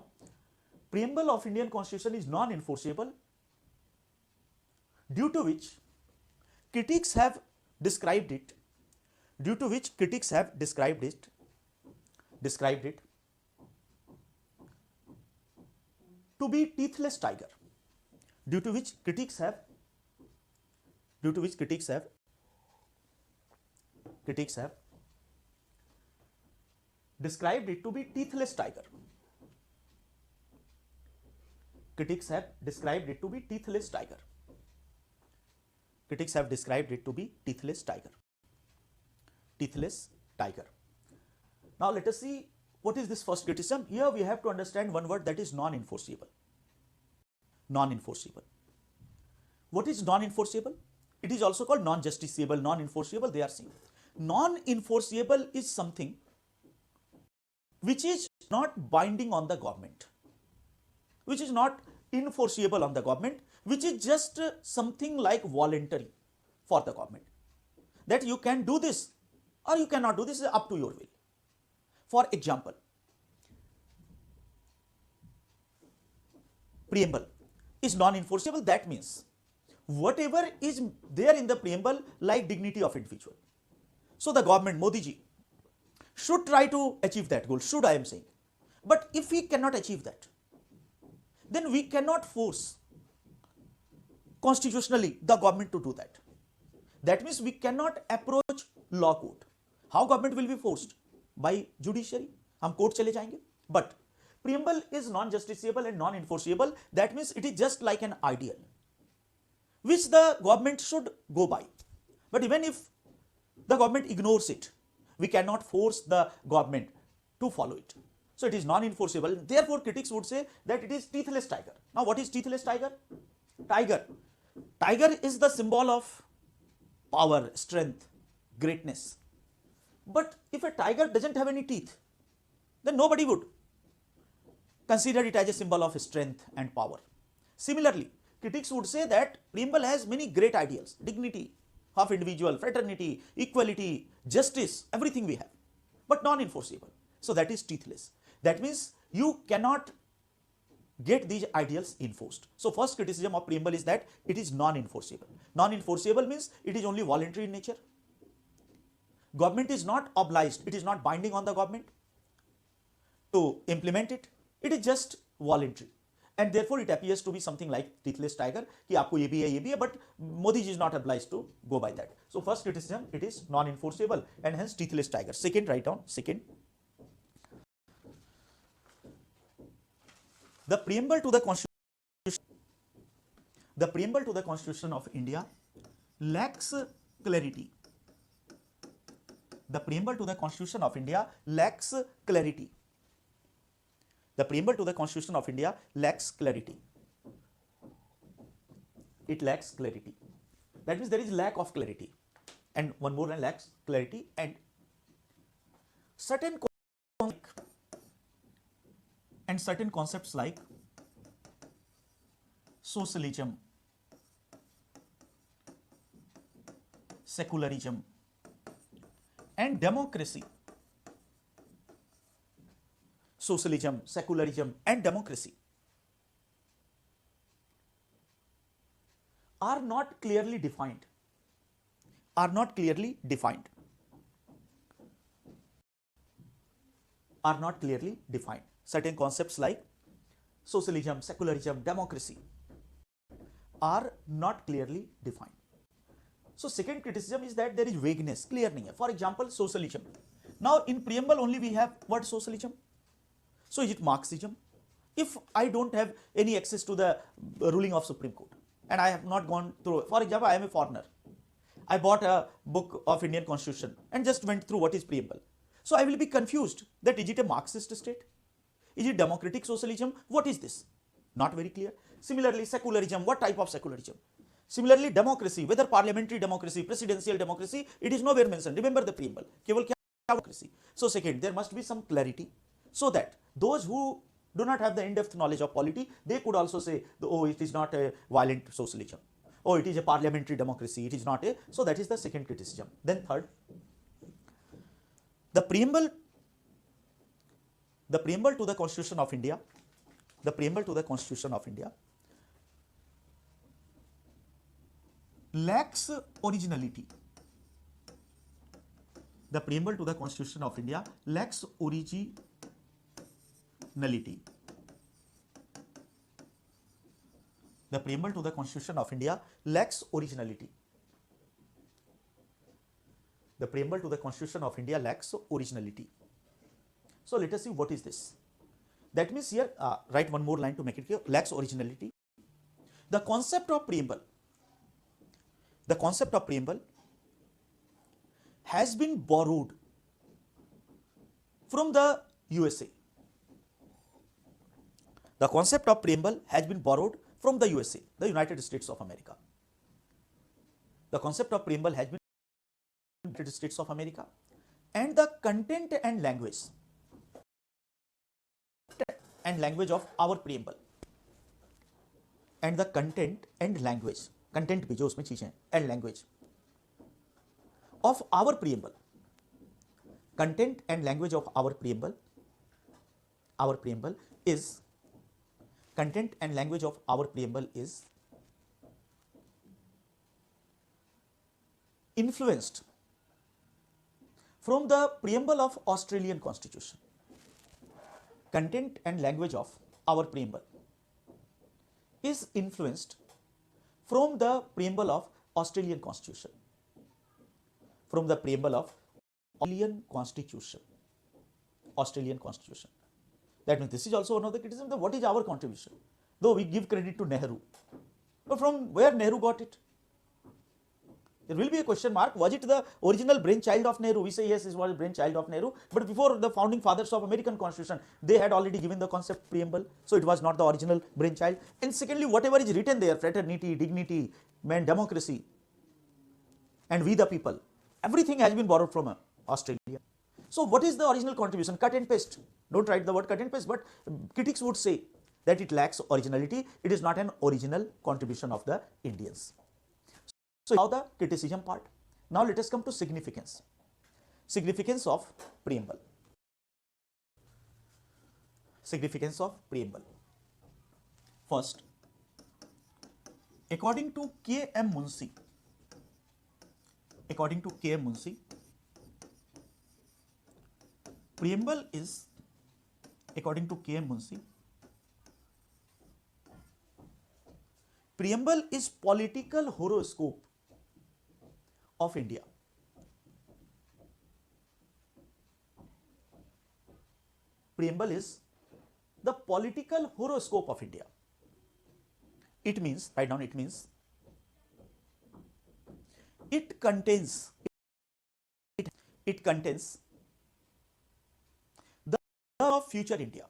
Preamble of Indian Constitution is non-enforceable, due to which critics have described it. Due to which critics have described it to be teethless tiger. Due to which critics have described it to be teethless tiger. Critics have described it to be teethless tiger. Critics have described it to be teethless tiger. Teethless tiger. Now let us see what is this first criticism. Here we have to understand one word, that is non-enforceable. Non-enforceable. What is non-enforceable? It is also called non-justiciable, non-enforceable, they are same. Non-enforceable is something which is not binding on the government, which is not enforceable on the government, which is just something like voluntary for the government, that you can do this or you cannot do this, is up to your will. For example, preamble is non-enforceable. That means whatever is there in the preamble, like dignity of individual, so the government, Modi ji, should try to achieve that goal, should, I am saying. But if we cannot achieve that, then we cannot force constitutionally the government to do that. That means we cannot approach law court. How government will be forced? By judiciary. हम court चले जाएंगे. But preamble is non-justiciable and non-enforceable. That means it is just like an ideal which the government should go by. But even if the government ignores it, we cannot force the government to follow it. So it is non-enforceable. Therefore, critics would say that it is teethless tiger. Now, what is teethless tiger? Tiger is the symbol of power, strength, greatness. But if a tiger doesn't have any teeth, then nobody would consider it as a symbol of strength and power. Similarly, critics would say that preamble has many great ideals: dignity of individual, fraternity, equality, justice, everything we have, but non-enforceable. So that is teethless. That means you cannot get these ideals enforced. So first criticism of preamble is that it is non-enforceable. Non-enforceable means it is only voluntary in nature. Government is not obliged, it is not binding on the government to implement it. It is just voluntary. And therefore it appears to be something like teethless tiger, कि आपको ये भी है, but Modi ji is not obliged to go by that. So first criticism, it is non-enforceable and hence teethless tiger. Second, write down, second. The preamble to the Constitution of India lacks clarity. The preamble to the Constitution of India lacks clarity. The preamble to the Constitution of India lacks clarity. It lacks clarity. That means there is lack of clarity. And one more line, lacks clarity, and certain concepts like socialism, secularism, and democracy. Socialism, secularism, and democracy are not clearly defined. Certain concepts like socialism, secularism, democracy are not clearly defined. So second criticism is that there is vagueness, clear nahi hai. For example, socialism. Now in preamble only we have word socialism. So is it Marxism? If I don't have any access to the ruling of Supreme Court and I have not gone through, for example, I am a foreigner, I bought a book of Indian Constitution and just went through what is preamble. So I will be confused that is it a Marxist state? Is it democratic socialism? What is this? Not very clear. Similarly, secularism, what type of secularism? Similarly, democracy, whether parliamentary democracy, presidential democracy, it is nowhere mentioned. Remember the preamble. केवल क्या democracy? So second, there must be some clarity. so that those who do not have the in-depth knowledge of polity, they could also say, oh, it is not a violent socialism, oh, it is a parliamentary democracy, it is not a. So that is the second criticism. Then third, the preamble to the Constitution of India, lacks originality. The preamble to the Constitution of India lacks originality. The preamble to the Constitution of India lacks originality. The preamble to the Constitution of India lacks originality. So let us see what is this. That means here, write one more line to make it clear. Lacks originality. The concept of preamble has been borrowed from the USA. The concept of preamble has been borrowed from the USA, the United States of America. The concept of preamble has been United States of America, and the content and language of our preamble, and the content and language, content भी जो उसमें चीजें हैं, and language of our preamble, content and language of our preamble is, content and language of our preamble is influenced from the preamble of Australian Constitution. Content and language of our preamble is influenced from the preamble of Australian Constitution. From the preamble of Australian Constitution. That means this is also one of the criticisms. What is our contribution? Though we give credit to Nehru, but from where Nehru got it? There will be a question mark. Was it the original brainchild of Nehru? We say yes, it was a brainchild of Nehru, but before the founding fathers of American Constitution, they had already given the concept preamble, so it was not the original brainchild. And secondly, whatever is written there, fraternity, dignity, man, democracy, and we the people, everything has been borrowed from Australia. So what is the original contribution? Cut and paste. Don't write the word cut and paste, but critics would say that it lacks originality. It is not an original contribution of the Indians. So now the criticism part. Now let us come to significance. Significance of preamble. Significance of preamble. First, according to K.M. Munshi, preamble is, according to K.M. Munshi, preamble is political horoscope of India. Preamble is the political horoscope of India. It means, write down, it means it contains the of future India.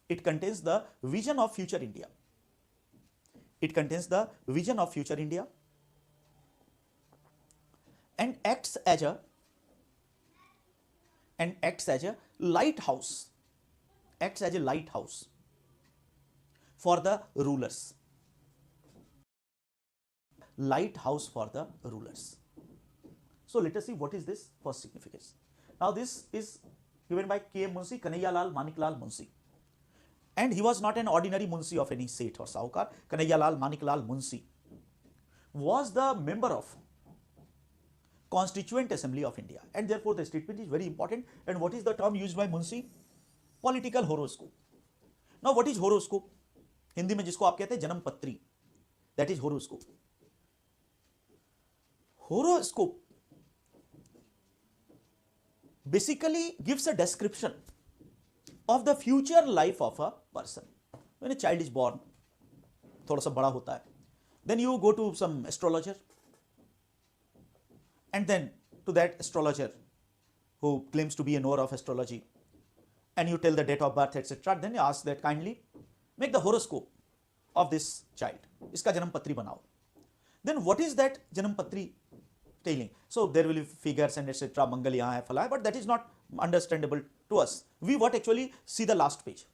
It contains the vision of future India. It contains the vision of future India and acts as a lighthouse. Acts as a lighthouse for the rulers. Lighthouse for the rulers. So let us see what is this first significance. Now this is given by K. Munshi, Kanhaiyalal Maniklal Munshi. And he was not an ordinary Munshi of any Seth or Sahukar. Kanhaiyalal Maniklal Munshi was the member of Constituent Assembly of India, and therefore the statement is very important. And what is the term used by Munshi? Political horoscope. Now what is horoscope? Hindi में जिसको आप कहते हैं जन्म पत्री, that is horoscope. Horoscope basically gives a description of the future life of a person. When a child is born, थोड़ा सा बड़ा होता है, then you go to some astrologer, and then to that astrologer who claims to be a knower of astrology, and you tell the date of birth, etc. Then you ask that kindly make the horoscope of this child. इसका जन्म पत्री बनाओ. Then what is that जन्म पत्री telling? So there will be figures and etc. मंगल यहाँ है, फला है, but that is not understandable to us. We what actually see the last page.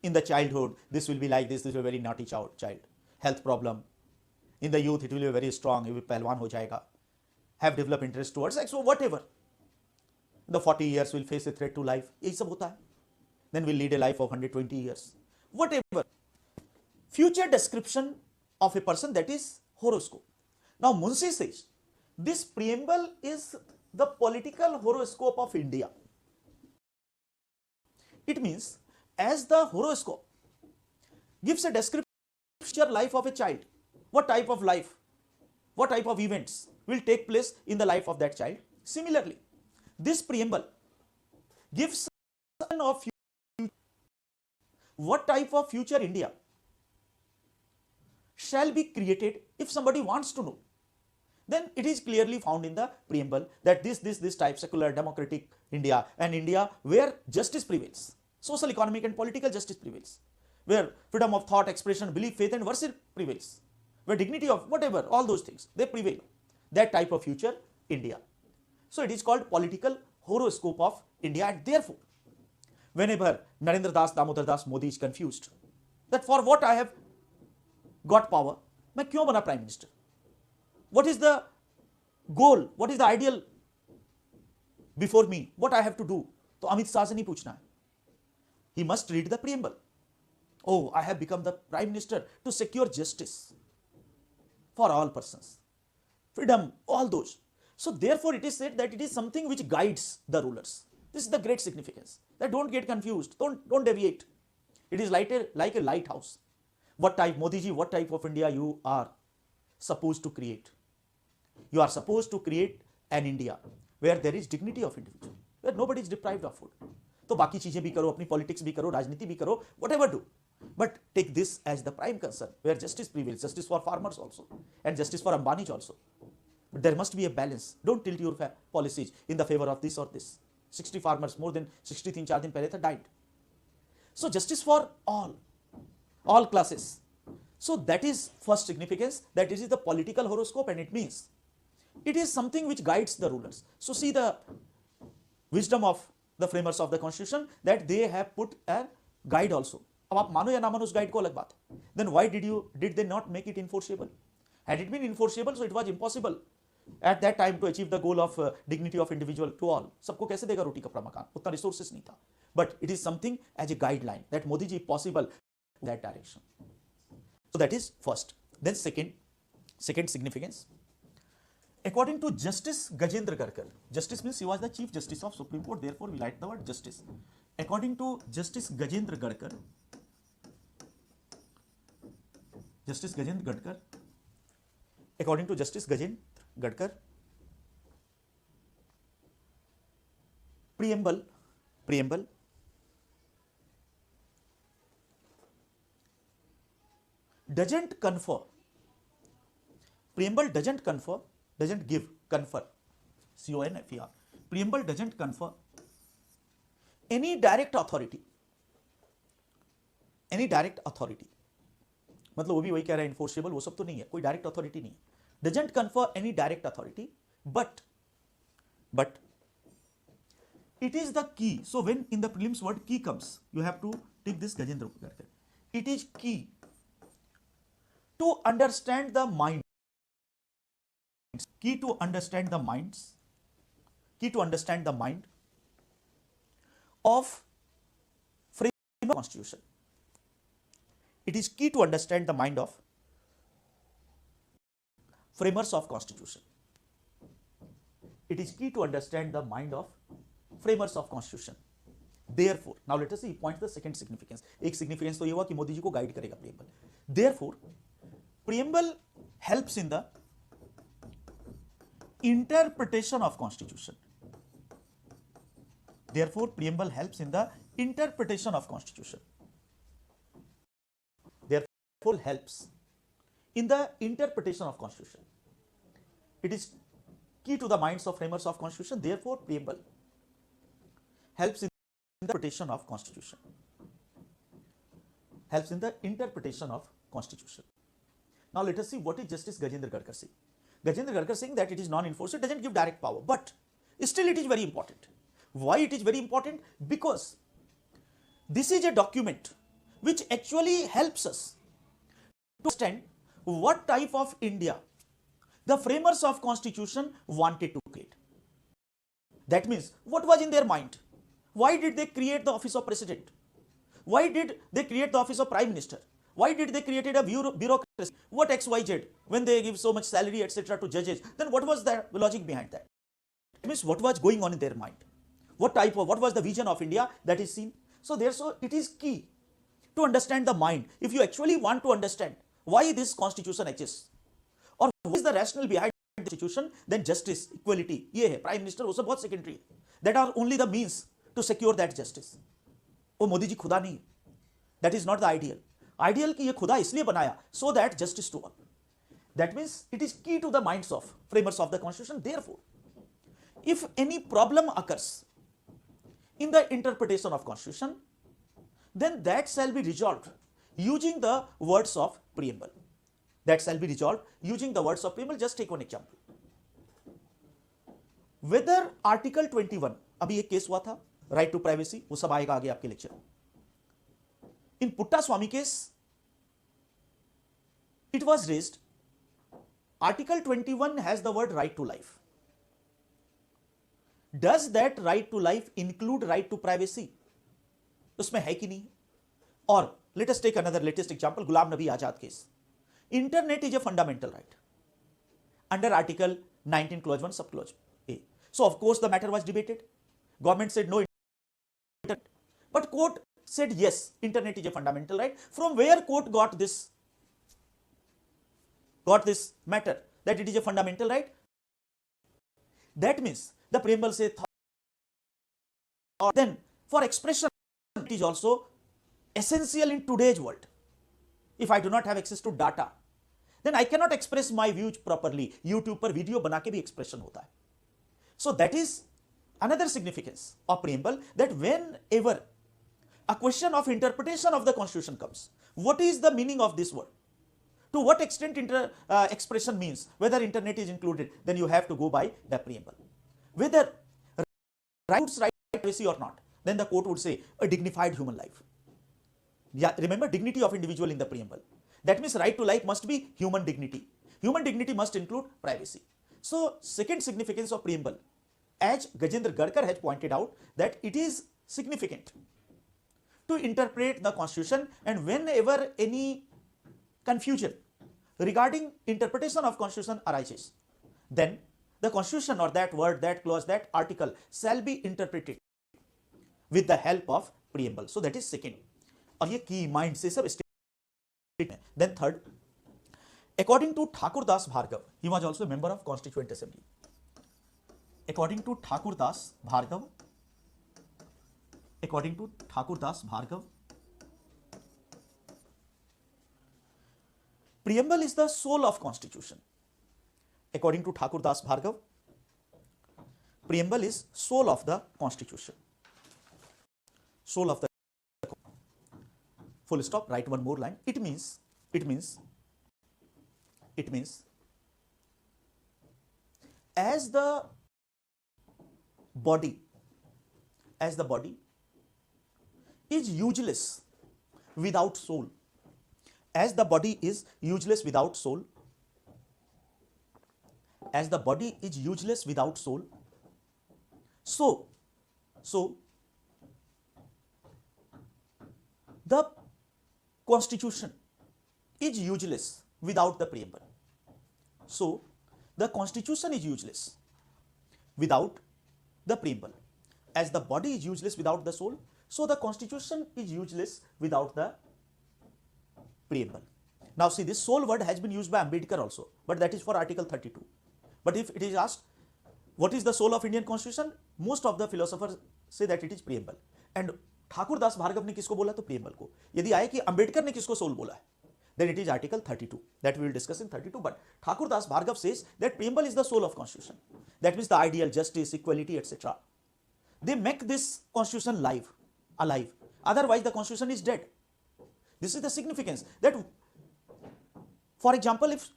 In the childhood, this will be like this will be a very naughty child. Health problem. In the youth, it will be very strong, it will be पहलवान हो जाएगा. Have developed interest towards sex, so whatever. The 40 years will face a threat to life. यही सब होता है. Then we'll lead a life of 120 years. Whatever. Future description of a person, that is horoscope. Now Munshi says, this preamble is the political horoscope of India. It means, as the horoscope gives a description of life of a child, what type of life, what type of events will take place in the life of that child. Similarly, this preamble gives of what type of future India shall be created if somebody wants to know. Then it is clearly found in the preamble that this type, secular, democratic India, and India where justice prevails, social, economic and political justice prevails, where freedom of thought, expression, belief, faith and worship prevails, where dignity of whatever, all those things, they prevail. That type of future India. So it is called political horoscope of India, and therefore, whenever Narendra Das, Damodar Das, Modi is confused that for what I have got power, मैं क्यों बना Prime Minister? What is the goal? What is the ideal before me? What I have to do? तो अमित शाह से नहीं पूछना है. He must read the preamble. Oh, I have become the Prime Minister to secure justice for all persons, freedom, all those. So therefore, it is said that it is something which guides the rulers. This is the great significance. That don't get confused. Don't deviate. It is like a lighthouse. What type, Modi ji, what type of India you are supposed to create? You are supposed to create an India where there is dignity of individual, where nobody is deprived of food. तो बाकी चीजें भी करो, अपनी politics भी करो, राजनीति भी करो, whatever do. But take this as the prime concern, where justice prevails, justice for farmers also, and justice for Ambani's also. But there must be a balance. Don't tilt your policies in the favor of this or this. 60 farmers, more than 60 3-4 दिन पहले था, died. So justice for all classes. So that is first significance, that it is the political horoscope, and it means it is something which guides the rulers. So see the wisdom of the framers of the constitution, that they have put a guide also. अब आप मानो या ना मानो उस guide को, अलग बात है. Then why did they not make it enforceable? Had it been enforceable, so it was impossible at that time to achieve the goal of dignity of individual to all. सबको कैसे देगा रोटी कपड़ा मकान? उतना resources नहीं था. But it is something as a guideline that Modi ji possible in that direction. So that is first. Then second significance. According to Justice Gajendra Garkar, justice means he was the Chief Justice of Supreme Court, therefore we like the word justice. According to Justice Gajendra Garkar, according to Justice Gajendra Garkar, preamble doesn't confer, preamble doesn't confer, doesn't give, confer, C-O-N-F-E-R, preamble doesn't confer any direct authority, मतलब वो भी वही कह रहा है, enforceable वो सब तो नहीं है, कोई direct authority नहीं है, doesn't confer any direct authority, but it is the key. So when in the prelims word key comes, you have to take this Gajendra Garkar. It is key to understand the mind, key to understand the mind of frame of constitution. It is key to understand the mind of framers of constitution. It is key to understand the mind of framers of constitution. Therefore, now let us see, point the second significance. एक significance तो ये हुआ कि मोदी जी को guide करेगा preamble. Therefore, preamble helps in the interpretation of constitution. Therefore, preamble helps in the interpretation of constitution. Therefore, helps in the interpretation of constitution. It is key to the minds of framers of constitution. Therefore, preamble helps in the interpretation of constitution. Helps in the interpretation of constitution. Now let us see what is Justice Gajendra Garkar saying. Gajendra Garkar saying that it is non-enforceable, it doesn't give direct power, but still it is very important. Why it is very important? Because this is a document which actually helps us to understand what type of India the framers of constitution wanted to create. That means what was in their mind? Why did they create the office of president? Why did they create the office of prime minister? Why did they create a bureaucracy? What XYZ when they give so much salary, etc. to judges? Then what was the logic behind that? It means what was going on in their mind? What was the vision of India that is seen? So therefore, it is key to understand the mind. If you actually want to understand why this constitution exists, or what is the rationale behind the constitution, then justice, equality, ये है prime minister, वो सब बहुत secondary, that are only the means to secure that justice. वो मोदी जी खुदा नहीं, that is not the ideal. Ideal कि ये खुदा इसलिए बनाया so that justice to all. That means it is key to the minds of framers of the constitution. Therefore, if any problem occurs in the interpretation of constitution, then that shall be resolved using the words of preamble. That shall be resolved using the words of preamble. Just take one example. Whether Article 21, अभी एक case हुआ था, right to privacy, वो सब आएगा आगे आपके lecture में. In Puttaswamy case, it was raised, Article 21 has the word right to life. Does that right to life include right to privacy? उसमें है कि नहीं? Or let us take another latest example, Ghulam Nabi Azad case. Internet is a fundamental right under Article 19 clause 1 subclause A. So of course the matter was debated. Government said no internet, but court said yes, internet is a fundamental right. From where court got this matter that it is a fundamental right? That means the preamble says then for expression it is also essential in today's world. If I do not have access to data, then I cannot express my views properly. YouTube पर video बना के भी expression होता है. So that is another significance of preamble, that whenever a question of interpretation of the constitution comes, what is the meaning of this word? To what extent expression means, whether internet is included, then you have to go by the preamble. Whether rights right to privacy or not, then the court would say a dignified human life. Yeah, remember dignity of individual in the preamble. That means right to life must be human dignity. Human dignity must include privacy. So second significance of preamble, as Gajendra Garkar has pointed out, that it is significant to interpret the constitution, and whenever any confusion regarding interpretation of constitution arises, then the constitution or that word, that clause, that article shall be interpreted with the help of preamble. So that is second. और ये की mind से सब state में. Then third, according to Thakurdas Bhargava, he was also member of constituent assembly. According to Thakurdas Bhargava, preamble is the soul of constitution. According to Thakurdas Bhargav, preamble is soul of the constitution. Soul of the, full stop, write one more line. It means as the body is useless without soul, as the body is useless without soul, so the constitution is useless without the preamble. So the constitution is useless without the preamble. As the body is useless without the soul, so the constitution is useless without the preamble. Now see, this soul word has been used by Ambedkar also, but that is for Article 32. But if it is asked, what is the soul of Indian constitution? Most of the philosophers say that it is preamble. And Thakurdas Bhargava ने किसको बोला? तो preamble को. यदि आए कि अंबेडकर ने किसको soul बोला है, then it is Article 32 that we will discuss in 32. But Thakurdas Bhargav says that preamble is the soul of constitution. That means the ideal justice, equality, etc. They make this constitution alive. Otherwise the constitution is dead. This is the significance, that for example, if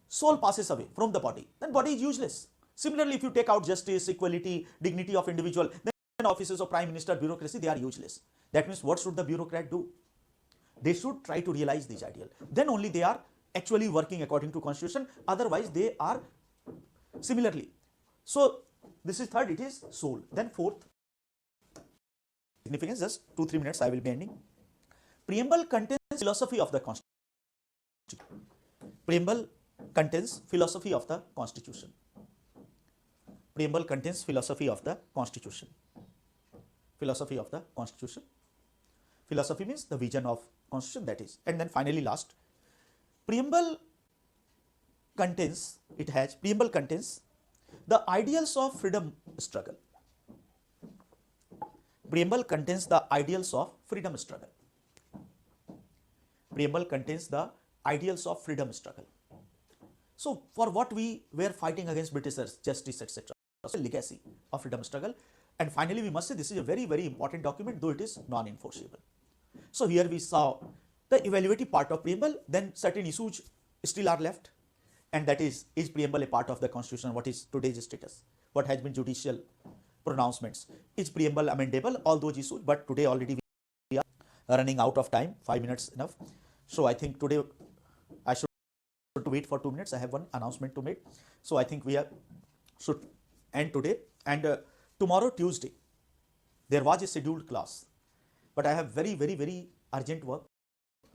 soul passes away from the body, then body is useless. Similarly, if you take out justice, equality, dignity of individual, then offices of prime minister, bureaucracy, they are useless. That means what should the bureaucrat do? They should try to realize these ideal. Then only they are actually working according to constitution. Otherwise they are similarly. So this is third, it is soul. Then fourth, significance, just 2-3 minutes I will be ending. Preamble contains philosophy of the constitution. Preamble contains philosophy of the constitution. Preamble contains philosophy of the constitution. Philosophy of the constitution. Philosophy means the vision of constitution, that is. And then finally last, preamble contains, preamble contains the ideals of freedom struggle. Preamble contains the ideals of freedom struggle. Preamble contains the ideals of freedom struggle. So for what we were fighting against Britishers, justice, etc. Legacy of freedom struggle. And finally we must say this is a very, very important document, though it is non-enforceable. So here we saw the evaluative part of preamble, then certain issues still are left, and that is preamble a part of the constitution? What is today's status? What has been judicial pronouncements? Is preamble amendable? All those issues, but today already we are running out of time, 5 minutes enough. So I think today I should wait for 2 minutes. I have one announcement to make. So I think we should end today, and tomorrow Tuesday there was a scheduled class, but I have very, very, very urgent work,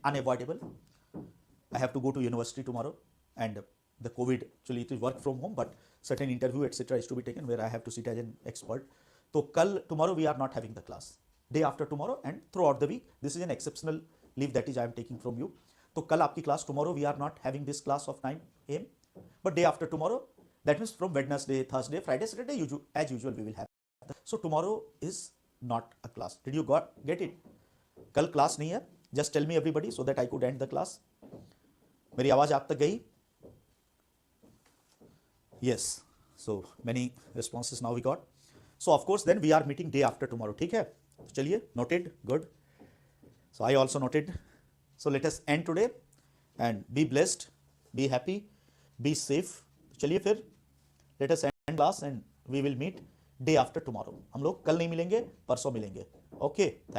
unavoidable. I have to go to university tomorrow, and the COVID, actually it is work from home, but certain interview etc. is to be taken where I have to sit as an expert. So tomorrow we are not having the class. Day after tomorrow and throughout the week, this is an exceptional leave that is I am taking from you. So kal aapki class, tomorrow we are not having this class of 9 AM, but day after tomorrow, that means from Wednesday, Thursday, Friday, Saturday, as usual we will have. So tomorrow is not a class. Did you get it? Kal class nahi hai. Just tell me everybody so that I could end the class. मेरी आवाज आप तक गई? Yes. So many responses now we got. So of course then we are meeting day after tomorrow. ठीक है? तो चलिए, noted, good. So I also noted. So let us end today and be blessed, be happy, be safe. चलिए फिर let us end class and we will meet day after tomorrow. हम लोग कल नहीं मिलेंगे, परसों मिलेंगे. Okay. Thank you.